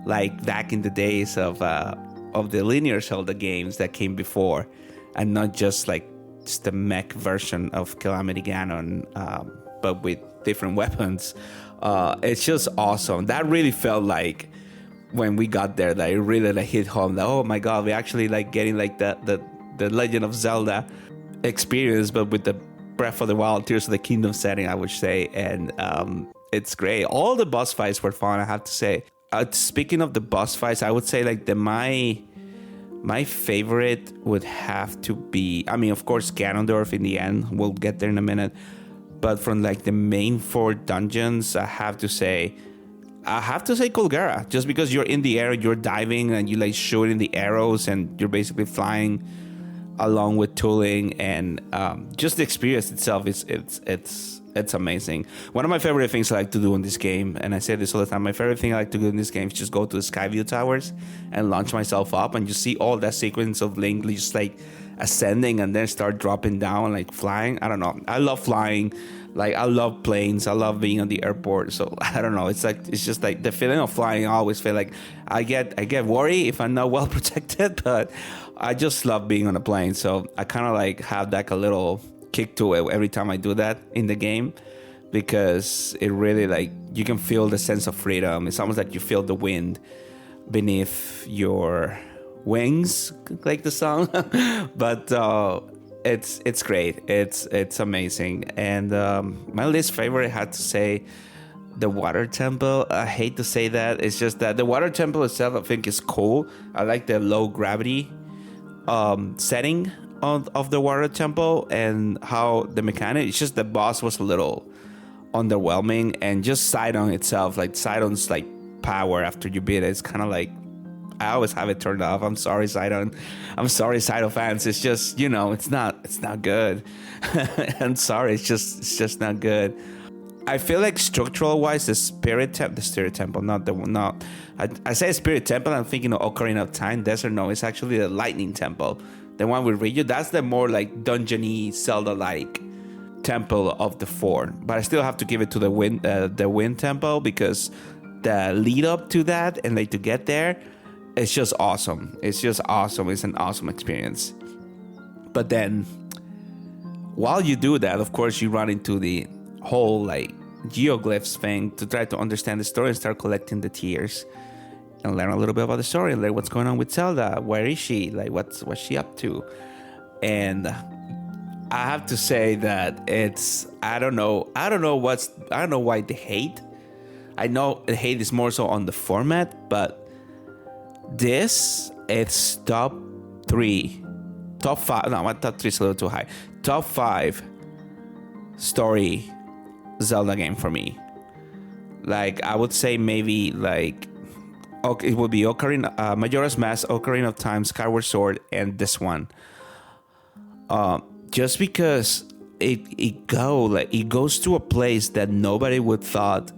like back in the days of the linear Zelda games that came before, and not just the mech version of Calamity Ganon, but with different weapons. It's just awesome. That really felt like when we got there, that it really like hit home, that oh my god, we actually like getting like the Legend of Zelda experience, but with the Breath of the Wild, Tears of the Kingdom setting, I would say. And it's great. All the boss fights were fun, I have to say. Speaking of the boss fights, I would say like my favorite would have to be, I mean, of course, Ganondorf in the end. We'll get there in a minute. But from like the main 4 dungeons, I have to say Colgera, just because you're in the air, you're diving, and you like shooting the arrows, and you're basically flying along with Tooling, and just the experience itself is it's it's amazing. One of my favorite things I like to do in this game, and I say this all the time, my favorite thing I like to do in this game is just go to the Skyview Towers and launch myself up, and you see all that sequence of Link just like ascending and then start dropping down, like flying. I don't know. I love flying. Like, I love planes. I love being on the airport. So I don't know. It's just like the feeling of flying. I always feel like I get worried if I'm not well protected, but I just love being on a plane. So I kind of like have like a little kick to it every time I do that in the game, because it really, like, you can feel the sense of freedom. It's almost like you feel the wind beneath your wings, like the song. But it's great. It's amazing. And my least favorite, I had to say, the water temple. I hate to say that. It's just that the water temple itself, I think, is cool. I like the low gravity setting of the water temple, and how the mechanic. It's just the boss was a little underwhelming, and just Sidon itself, like Sidon's like power after you beat it, it's kind of like, I always have it turned off. I'm sorry, Sidon. I'm sorry, Sidon fans. It's just, it's not good. I'm sorry. It's just not good. I feel like structural wise, the spirit temple, I say spirit temple, I'm thinking of Ocarina of Time Desert. No, it's actually the lightning temple. The one with Ryu, that's the more like dungeony Zelda-like temple of the four. But I still have to give it to the wind temple, because the lead up to that and like to get there, it's just awesome. It's just awesome. It's an awesome experience. But then, while you do that, of course, you run into the whole like geoglyphs thing to try to understand the story and start collecting the tears and learn a little bit about the story, like what's going on with Zelda, where is she, like what's she up to. And I have to say that I don't know why the hate. I know the hate is more so on the format, but it's top 5. No, my top 3 is a little too high. Top 5 story Zelda game for me. Like, I would say maybe like, it would be Majora's Mask, Ocarina of Time, Skyward Sword, and this one. Just because it goes to a place that nobody would thought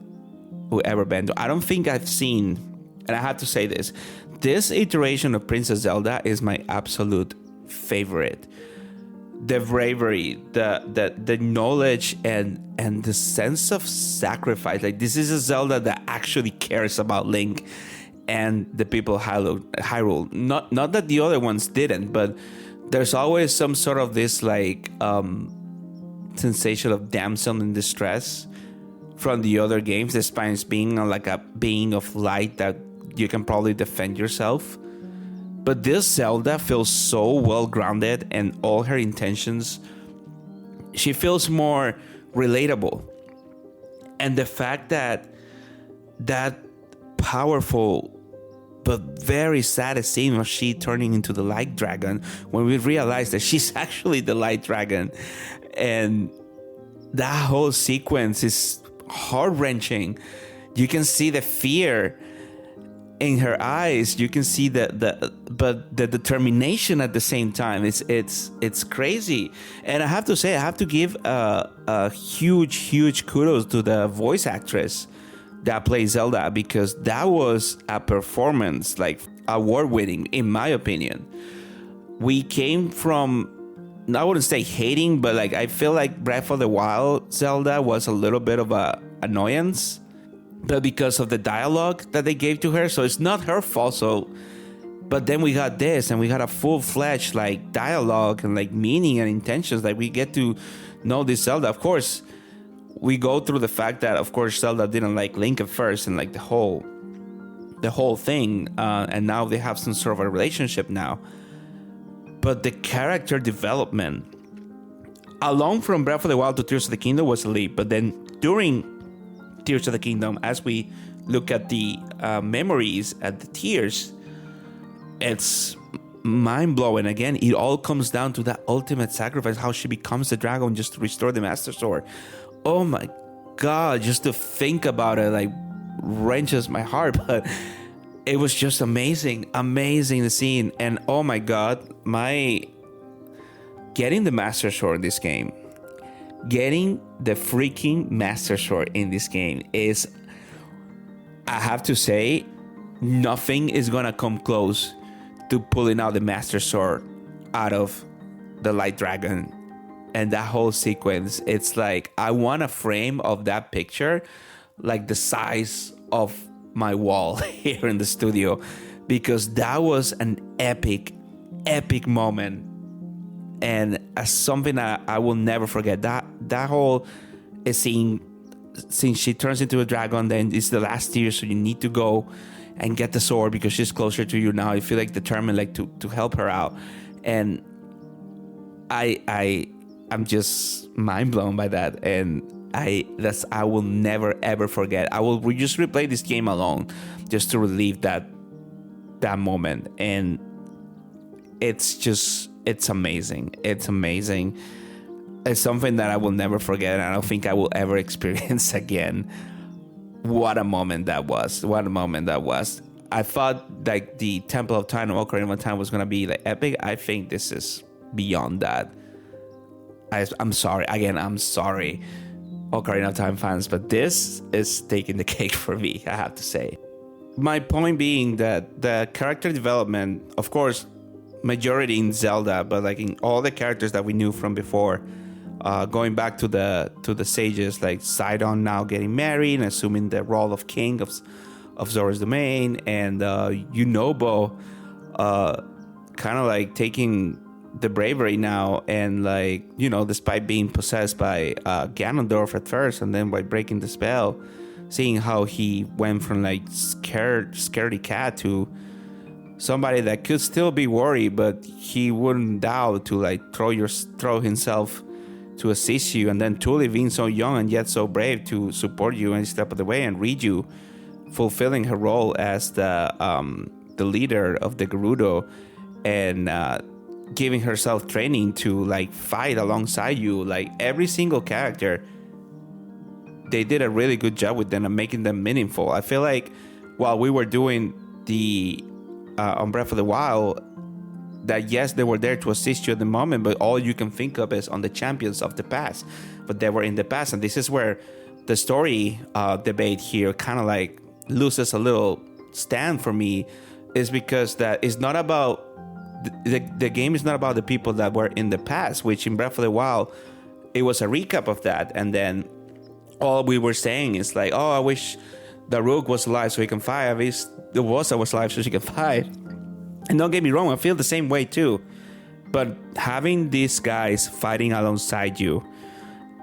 would ever been to. I don't think I've seen, and I have to say this iteration of Princess Zelda is my absolute favorite. The bravery, the knowledge, and the sense of sacrifice. Like, this is a Zelda that actually cares about Link and the people of Hyrule. Not that the other ones didn't, but there's always some sort of this like sensation of damsel in distress from the other games, despite being like a being of light that you can probably defend yourself. But this Zelda feels so well grounded, and all her intentions, she feels more relatable. And the fact that powerful but very sad scene of she turning into the light dragon, when we realize that she's actually the light dragon, and that whole sequence is heart-wrenching. You can see the fear in her eyes. You can see but the determination at the same time. It's crazy. And I have to say, I have to give a huge kudos to the voice actress that plays Zelda, because that was a performance like award-winning, in my opinion. We came from, I wouldn't say hating, but like I feel like Breath of the Wild Zelda was a little bit of a annoyance, but because of the dialogue that they gave to her, so it's not her fault. So, but then we got this, and we got a full-fledged like dialogue and like meaning and intentions. Like, we get to know this Zelda. Of course, we go through the fact that, of course, Zelda didn't like Link at first, and like the whole thing, and now they have some sort of a relationship now. But the character development, along from Breath of the Wild to Tears of the Kingdom, was a leap. But then during Tears of the Kingdom, as we look at the memories at the tears, it's mind-blowing. Again, it all comes down to that ultimate sacrifice, how she becomes the dragon just to restore the Master Sword. Oh my God, just to think about it like wrenches my heart. But it was just amazing the scene. And oh my God, my getting the Master Sword in this game getting the freaking Master Sword in this game is, I have to say, nothing is gonna come close to pulling out the Master Sword out of the Light Dragon. And that whole sequence, it's like, I want a frame of that picture like the size of my wall here in the studio, because that was an epic moment, and something that I will never forget. That whole scene, since she turns into a dragon, then it's the last year, so you need to go and get the sword because she's closer to you now. You feel like determined, like to help her out, and I'm just mind blown by that, and I will never ever forget. I will just replay this game alone just to relive that moment, and it's amazing. It's amazing. It's something that I will never forget, and I don't think I will ever experience again. What a moment that was. I thought like the Temple of Time or Ocarina of Time was gonna be like epic. I think this is beyond that. I'm sorry. Again, I'm sorry, Ocarina of Time fans, but this is taking the cake for me, I have to say. My point being that the character development, of course, majority in Zelda, but like in all the characters that we knew from before, going back to the sages, like Sidon now getting married and assuming the role of king of Zora's Domain, and Yunobo kind of like taking the bravery now, and like, you know, despite being possessed by Ganondorf at first, and then by breaking the spell, seeing how he went from like scaredy cat to somebody that could still be worried, but he wouldn't doubt to like throw himself to assist you, and then Tuli being so young and yet so brave to support you any step of the way, and Riju fulfilling her role as the leader of the Gerudo, and giving herself training to like fight alongside you. Like every single character, they did a really good job with them and making them meaningful. I feel like while we were doing the on Breath of the Wild, that yes, they were there to assist you at the moment, but all you can think of is on the champions of the past, but they were in the past. And this is where the story debate here kind of like loses a little stand for me, is because that is not about the game is not about the people that were in the past, which in Breath of the Wild, it was a recap of that. And then all we were saying is like, oh, I wish Daruk was alive so he can fight. I wish the Wosa was alive so she can fight. And don't get me wrong, I feel the same way too. But having these guys fighting alongside you,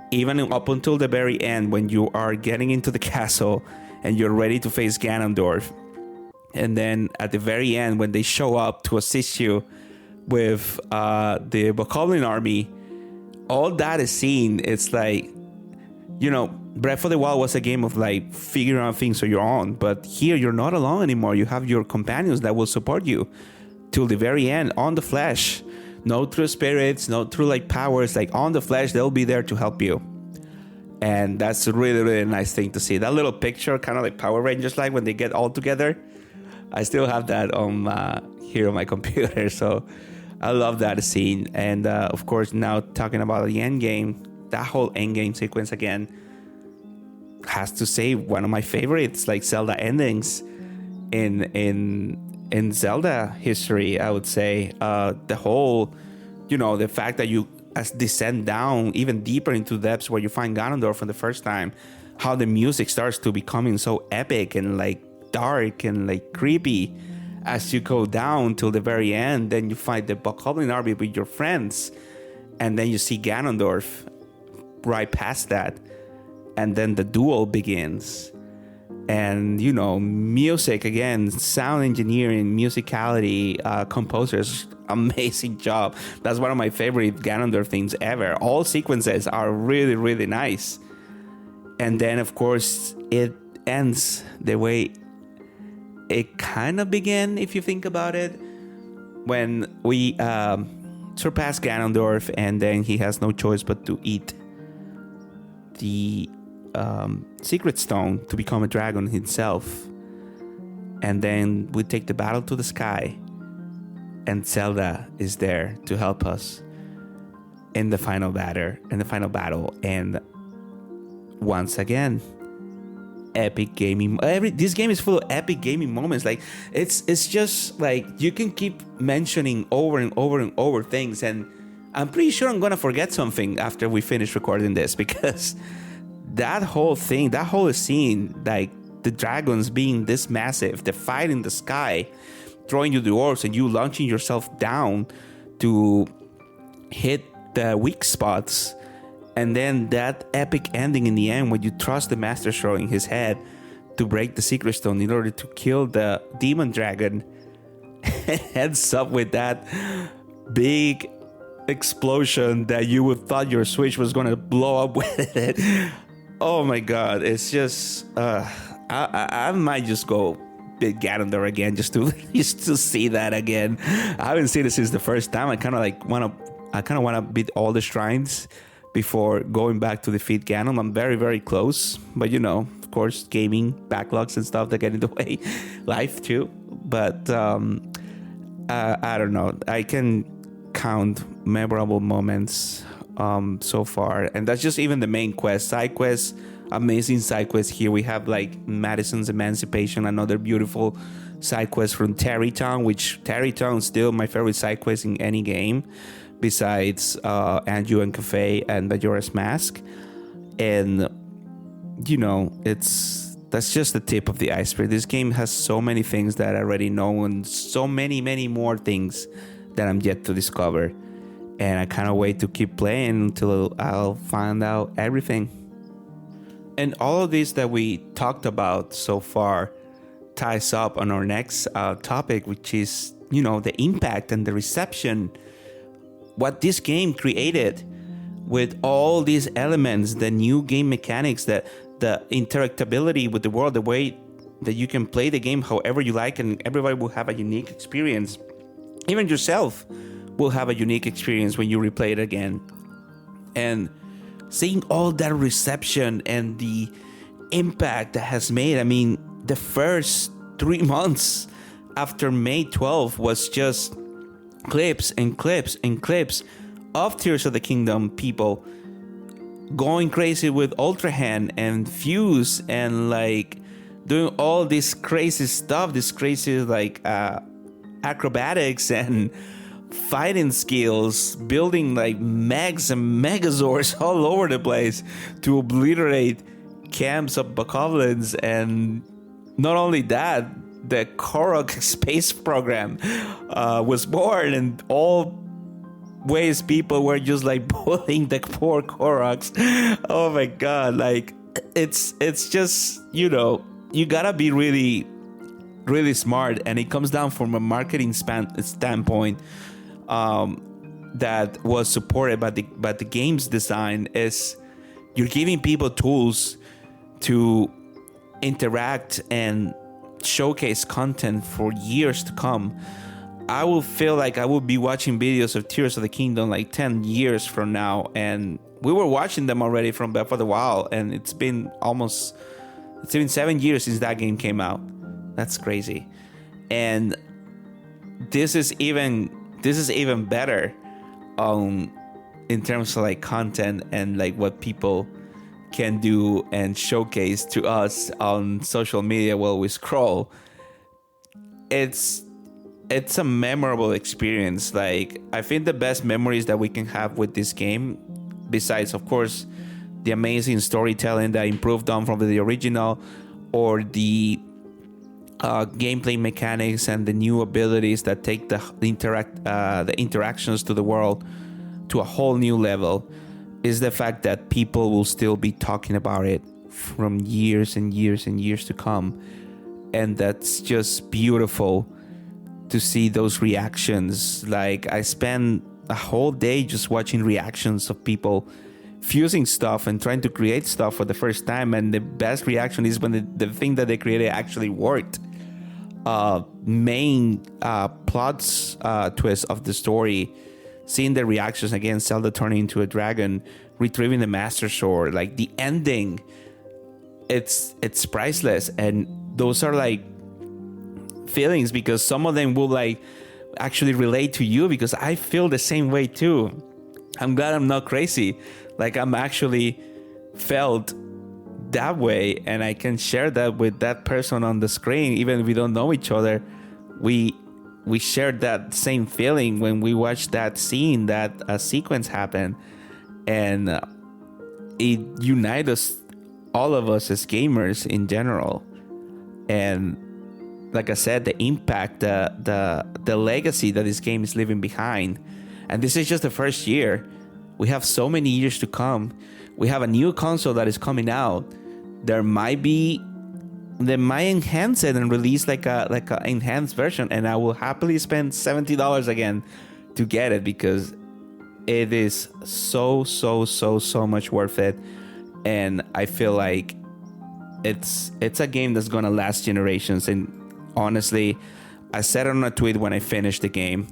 even up until the very end, when you are getting into the castle and you're ready to face Ganondorf, and then at the very end, when they show up to assist you with the Bokoblin army, all that is seen. It's like, you know, Breath of the Wild was a game of like figuring out things on your own, but here you're not alone anymore. You have your companions that will support you till the very end on the flesh. No through spirits, no through like powers, like on the flesh, they'll be there to help you. And that's a really, really nice thing to see. That little picture, kind of like Power Rangers, like when they get all together. I still have that on here on my computer, so I love that scene. And of course, now talking about the end game, that whole end game sequence again has to say one of my favorites, like Zelda endings in Zelda history. I would say the whole, you know, the fact that you descend down even deeper into depths where you find Ganondorf for the first time, how the music starts to becoming so epic and like dark and like creepy as you go down till the very end. Then you find the Bokoblin army with your friends, and then you see Ganondorf right past that, and then the duel begins. And you know, music again, sound engineering, musicality, composers, amazing job. That's one of my favorite Ganondorf things ever. All sequences are really, really nice. And then of course it ends the way it kind of began, if you think about it, when we surpass Ganondorf, and then he has no choice but to eat the secret stone to become a dragon himself. And then we take the battle to the sky, and Zelda is there to help us. in the final battle. And once again, epic gaming. This game is full of epic gaming moments. Like it's just like you can keep mentioning over and over and over things, and I'm pretty sure I'm gonna forget something after we finish recording this, because that whole scene, like the dragons being this massive, the fight in the sky, throwing you the orbs and you launching yourself down to hit the weak spots, and then that epic ending in the end when you trust the Master Sword in his head to break the Secret Stone in order to kill the demon dragon. Heads up with that big explosion that you would thought your Switch was gonna blow up with it. Oh my god, it's just I might just go big Ganondorf again just to see that again. I haven't seen it since the first time. I kind of wanna beat all the shrines before going back to defeat Ganon. I'm very, very close, but of course, gaming backlogs and stuff that get in the way, life too. But I don't know. I can count memorable moments so far, and that's just even the main quest. Side quests, amazing side quests here. We have like Madison's Emancipation, another beautiful side quest from Terrytown, which Terrytown is still my favorite side quest in any game, besides Anju and Cafe and Majora's Mask. And that's just the tip of the iceberg. This game has so many things that I already know, and so many more things that I'm yet to discover. And I kind of wait to keep playing until I'll find out everything. And all of this that we talked about so far ties up on our next topic, which is, the impact and the reception, what this game created with all these elements, the new game mechanics, the interactability with the world, the way that you can play the game however you like, and everybody will have a unique experience. Even yourself will have a unique experience when you replay it again. And seeing all that reception and the impact that has made, I mean, the first 3 months after May 12th was just clips and clips and clips of Tears of the Kingdom people going crazy with Ultra Hand and Fuse, and like doing all this crazy stuff, this crazy like acrobatics and fighting skills, building like megs and megazords all over the place to obliterate camps of bokoblins. And not only that, the Korok space program was born, and all ways people were just like bullying the poor Koroks. Oh my god, like it's just, you gotta be really, really smart, and it comes down from a marketing standpoint that was supported by the game's design. Is you're giving people tools to interact and showcase content for years to come. I will feel like I will be watching videos of Tears of the Kingdom like 10 years from now, and we were watching them already for a while, and it's been 7 years since that game came out. That's crazy. And this is even better in terms of like content and like what people can do and showcase to us on social media while we scroll. It's a memorable experience. Like, I think the best memories that we can have with this game, besides of course the amazing storytelling that improved on from the original, or the gameplay mechanics and the new abilities that take the interactions to the world to a whole new level, is the fact that people will still be talking about it from years and years and years to come. And that's just beautiful to see those reactions. Like, I spent a whole day just watching reactions of people fusing stuff and trying to create stuff for the first time, and the best reaction is when the thing that they created actually worked. Main plots twist of the story, seeing the reactions again, Zelda turning into a dragon, retrieving the Master Sword, like the ending, it's priceless. And those are like feelings, because some of them will like actually relate to you, because I feel the same way too. I'm glad I'm not crazy. Like, I'm actually felt that way, and I can share that with that person on the screen. Even if we don't know each other, we shared that same feeling when we watched that scene, that sequence happen, and it united us, all of us as gamers in general. And like I said, the impact, the legacy that this game is leaving behind. And this is just the first year. We have so many years to come. We have a new console that is coming out. They might enhance it and release like a enhanced version, and I will happily spend $70 again to get it, because it is so much worth it. And I feel like it's a game that's gonna last generations. And honestly, I said it on a tweet when I finished the game,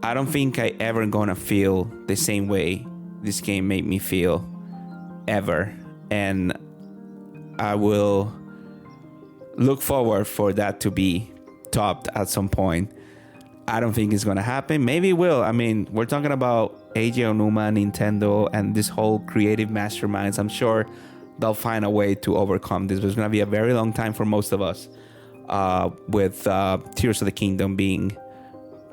I don't think I ever gonna feel the same way this game made me feel ever. And I will look forward for that to be topped at some point. I don't think it's gonna happen. Maybe it will. I mean, we're talking about Eiji Onuma, Nintendo, and this whole creative masterminds. I'm sure they'll find a way to overcome this. But it's gonna be a very long time for most of us, with Tears of the Kingdom being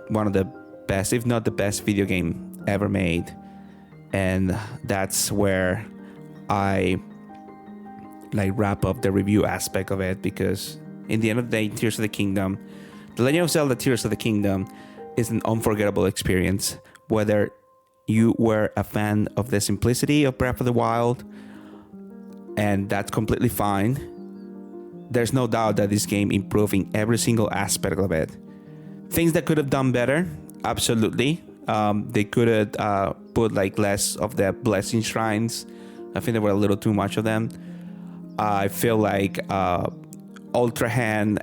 one of the best, if not the best, video game ever made. And that's where I wrap up the review aspect of it, because in the end of the day, Tears of the Kingdom, The Legend of Zelda Tears of the Kingdom, is an unforgettable experience. Whether you were a fan of the simplicity of Breath of the Wild, and that's completely fine, there's no doubt that this game improved in every single aspect of it. Things that could have done better, absolutely. They could have put like less of the blessing shrines. I think there were a little too much of them. I feel like Ultra Hand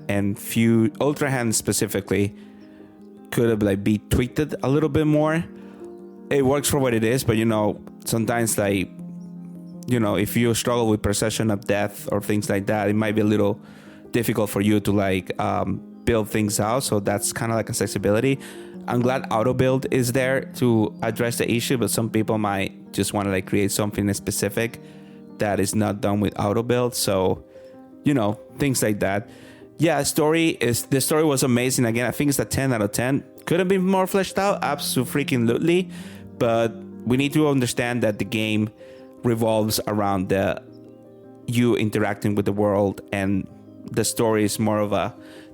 specifically could have like be tweaked a little bit more. It works for what it is, but sometimes if you struggle with perception of death or things like that, it might be a little difficult for you to build things out. So that's kind of like accessibility. I'm glad auto build is there to address the issue, but some people might just want to create something specific that is not done with auto build. So, things like that. Yeah, the story was amazing. Again, I think it's a 10 out of 10. Could have been more fleshed out, absolutely. But we need to understand that the game revolves around you interacting with the world, and the story is more of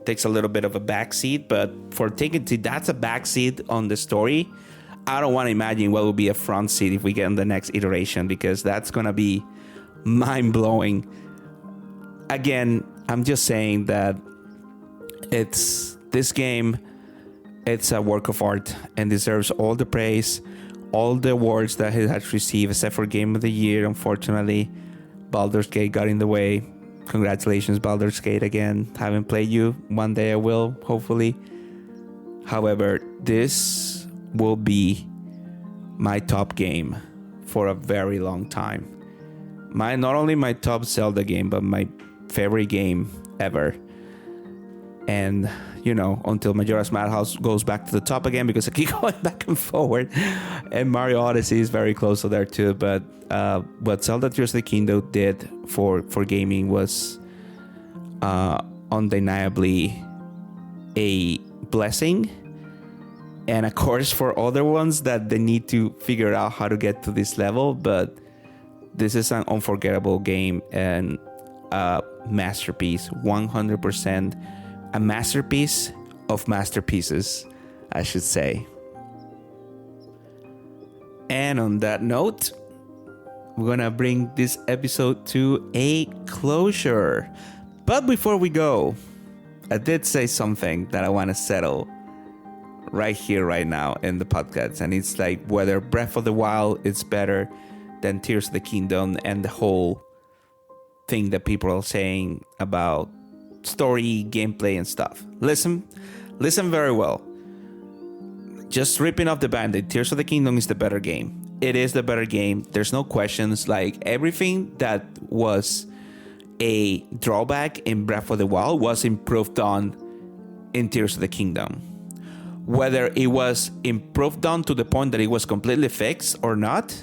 takes a little bit of a backseat. But for that's a backseat on the story. I don't want to imagine what will be a front seat if we get on the next iteration, because that's gonna be mind-blowing. Again, I'm just saying that this game, it's a work of art and deserves all the praise, all the awards that it has received, except for Game of the Year. Unfortunately, Baldur's Gate got in the way. Congratulations, Baldur's Gate, again. Haven't played you. One day I will, hopefully. However, this will be my top game for a very long time. Not only my top Zelda game, but my favorite game ever. And until Majora's Madhouse goes back to the top again, because I keep going back and forward. And Mario Odyssey is very close to there too. But what Zelda Tears of the Kingdom did for gaming was undeniably a blessing, and of course for other ones that they need to figure out how to get to this level. But this is an unforgettable game and a masterpiece, 100%. A masterpiece of masterpieces, I should say. And on that note, we're gonna bring this episode to a closure. But before we go, I did say something that I want to settle right here, right now in the podcast. And it's like whether Breath of the Wild is better than Tears of the Kingdom, and the whole thing that people are saying about story, gameplay, and stuff. Listen very well. Just ripping off the band-aid, Tears of the Kingdom is the better game. It is the better game. There's no questions. Like, everything that was a drawback in Breath of the Wild was improved on in Tears of the Kingdom. Whether it was improved on to the point that it was completely fixed or not,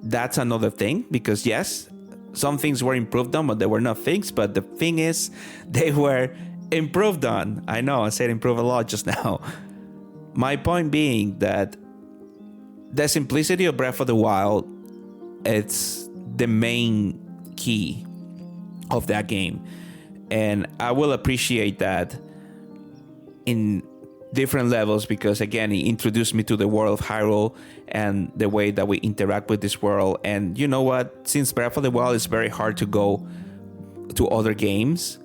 that's another thing. Because yes, some things were improved on, but they were not fixed. But the thing is, they were improved on. I know I said improve a lot just now. My point being that the simplicity of Breath of the Wild, it's the main key of that game. And I will appreciate that in different levels, because again, it introduced me to the world of Hyrule and the way that we interact with this world. And you know what? Since Breath of the Wild is very hard to go to other games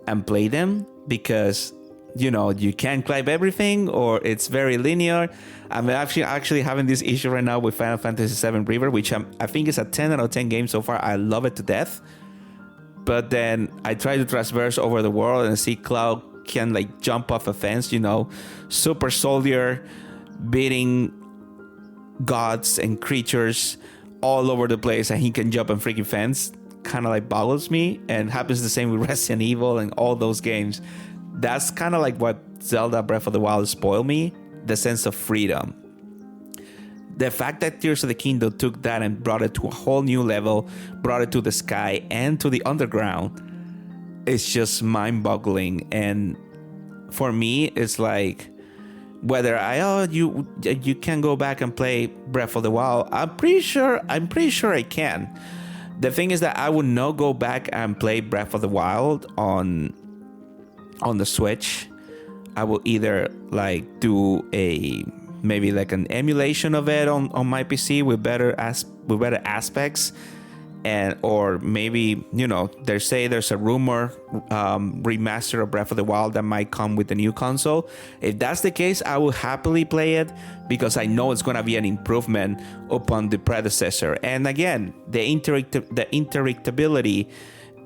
and play them, because you can't climb everything, or it's very linear. I'm actually having this issue right now with Final Fantasy VII River, which I think is a 10 out of 10 game so far. I love it to death. But then I try to traverse over the world and see Cloud can like jump off a fence, super soldier, beating gods and creatures all over the place, and he can jump on freaking fence. Kind of like boggles me, and happens the same with Resident Evil and all those games. That's kind of like what Zelda Breath of the Wild spoiled me, the sense of freedom. The fact that Tears of the Kingdom took that and brought it to a whole new level, brought it to the sky and to the underground, it's just mind-boggling. And for me, it's like, whether you can go back and play Breath of the Wild, I'm pretty sure I can. The thing is that I would not go back and play Breath of the Wild on the Switch. I will either like do maybe like an emulation of it on my PC with better aspects, or maybe there's a rumor remaster of Breath of the Wild that might come with the new console. If that's the case, I will happily play it, because I know it's gonna be an improvement upon the predecessor. And again, the interactability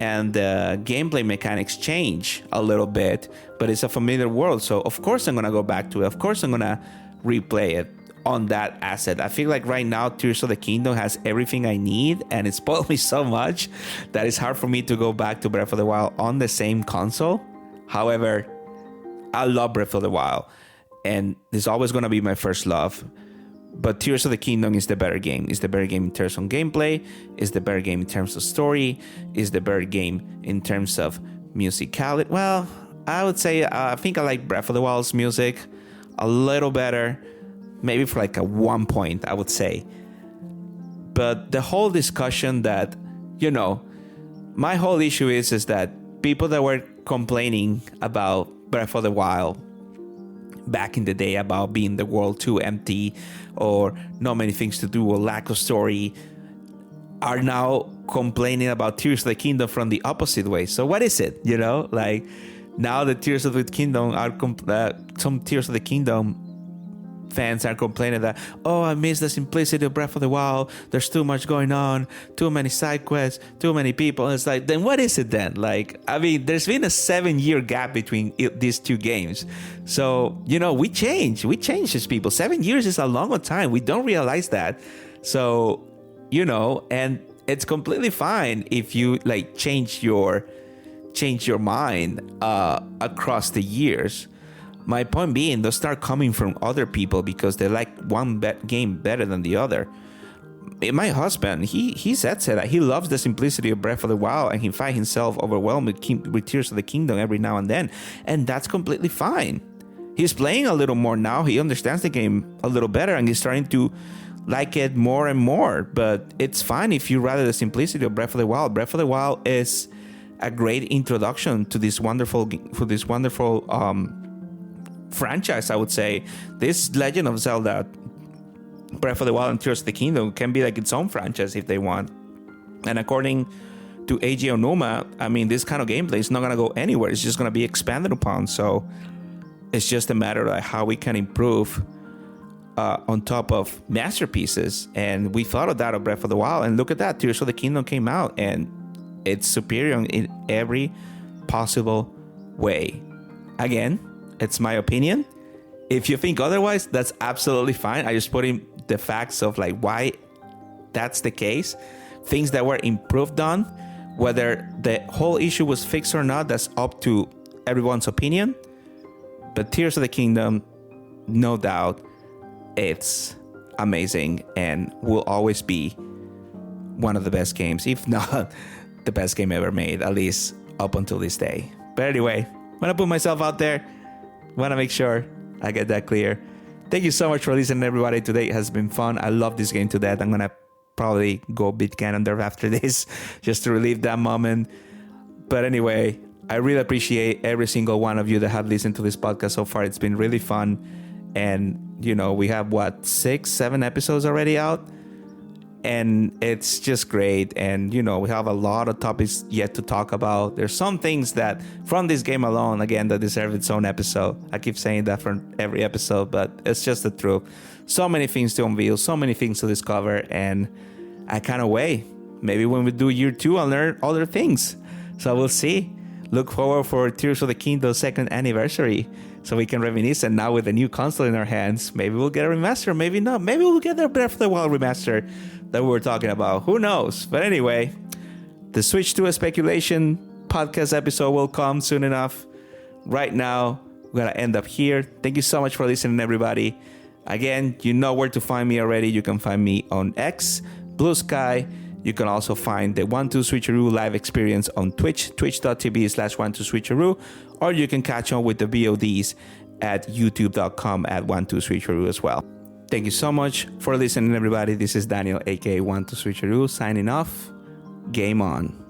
and the gameplay mechanics change a little bit, but it's a familiar world, so of course I'm gonna go back to it. Of course I'm gonna replay it on that asset. I feel like right now Tears of the Kingdom has everything I need, and it spoiled me so much that it's hard for me to go back to Breath of the Wild on the same console. However, I love Breath of the Wild, and it's always going to be my first love. But Tears of the Kingdom is the better game. It's the better game in terms of gameplay. It's the better game in terms of story. It's the better game in terms of musicality. Well, I would say I think I like Breath of the Wild's music a little better, maybe for like a 1 point, I would say. But the whole discussion that, my whole issue is that people that were complaining about Breath of the Wild back in the day, about being the world too empty or not many things to do or lack of story, are now complaining about Tears of the Kingdom from the opposite way. So what is it? Like, now the Tears of the Kingdom some Tears of the Kingdom fans are complaining that, I miss the simplicity of Breath of the Wild. There's too much going on, too many side quests, too many people. And it's like, then what is it then? Like, I mean, there's been a 7-year gap between these two games. So, we change as people. 7 years is a long time. We don't realize that. So, and it's completely fine if you like change your mind across the years. My point being, they'll start coming from other people because they like one game better than the other. My husband, he said that he loves the simplicity of Breath of the Wild, and he finds himself overwhelmed with Tears of the Kingdom every now and then, and that's completely fine. He's playing a little more now. He understands the game a little better, and he's starting to like it more and more. But it's fine if you rather the simplicity of Breath of the Wild. Breath of the Wild is a great introduction to this wonderful franchise, I would say. This Legend of Zelda, Breath of the Wild and Tears of the Kingdom can be like its own franchise if they want. And according to Eiji Onuma, I mean, this kind of gameplay is not going to go anywhere. It's just going to be expanded upon. So it's just a matter of how we can improve on top of masterpieces. And we thought of that of Breath of the Wild. And look at that. Tears of the Kingdom came out, and it's superior in every possible way. Again, it's my opinion. If you think otherwise, that's absolutely fine. I just put in the facts of like why that's the case. Things that were improved on, whether the whole issue was fixed or not, that's up to everyone's opinion. But Tears of the Kingdom no doubt it's amazing and will always be one of the best games, if not the best game ever made, at least up until this day. But anyway, want to put myself out there, want to make sure I get that clear. Thank you so much for listening, everybody. Today has been fun. I love this game to death. I'm gonna probably go beat Ganondorf after this just to relive that moment. But anyway, I really appreciate every single one of you that have listened to this podcast so far. It's been really fun. And, we have 6, 7 episodes already out. And it's just great. And, we have a lot of topics yet to talk about. There's some things that from this game alone, again, that deserve its own episode. I keep saying that for every episode, but it's just the truth. So many things to unveil, so many things to discover. And I can't wait. Maybe when we do year 2, I'll learn other things. So we'll see. Look forward for Tears of the Kingdom 2nd anniversary so we can reminisce. And now with the new console in our hands, maybe we'll get a remaster, maybe not. Maybe we'll get the Breath of the Wild remaster that we were talking about. Who knows? But anyway, the Switch to a Speculation podcast episode will come soon enough. Right now, we're going to end up here. Thank you so much for listening, everybody. Again, you know where to find me already. You can find me on X, Blue Sky. You can also find the 12switcheroo live experience on Twitch, twitch.tv/12switcheroo, or you can catch on with the VODs at youtube.com/12switcheroo as well. Thank you so much for listening, everybody. This is Daniel, aka 12switcheroo, signing off. Game on.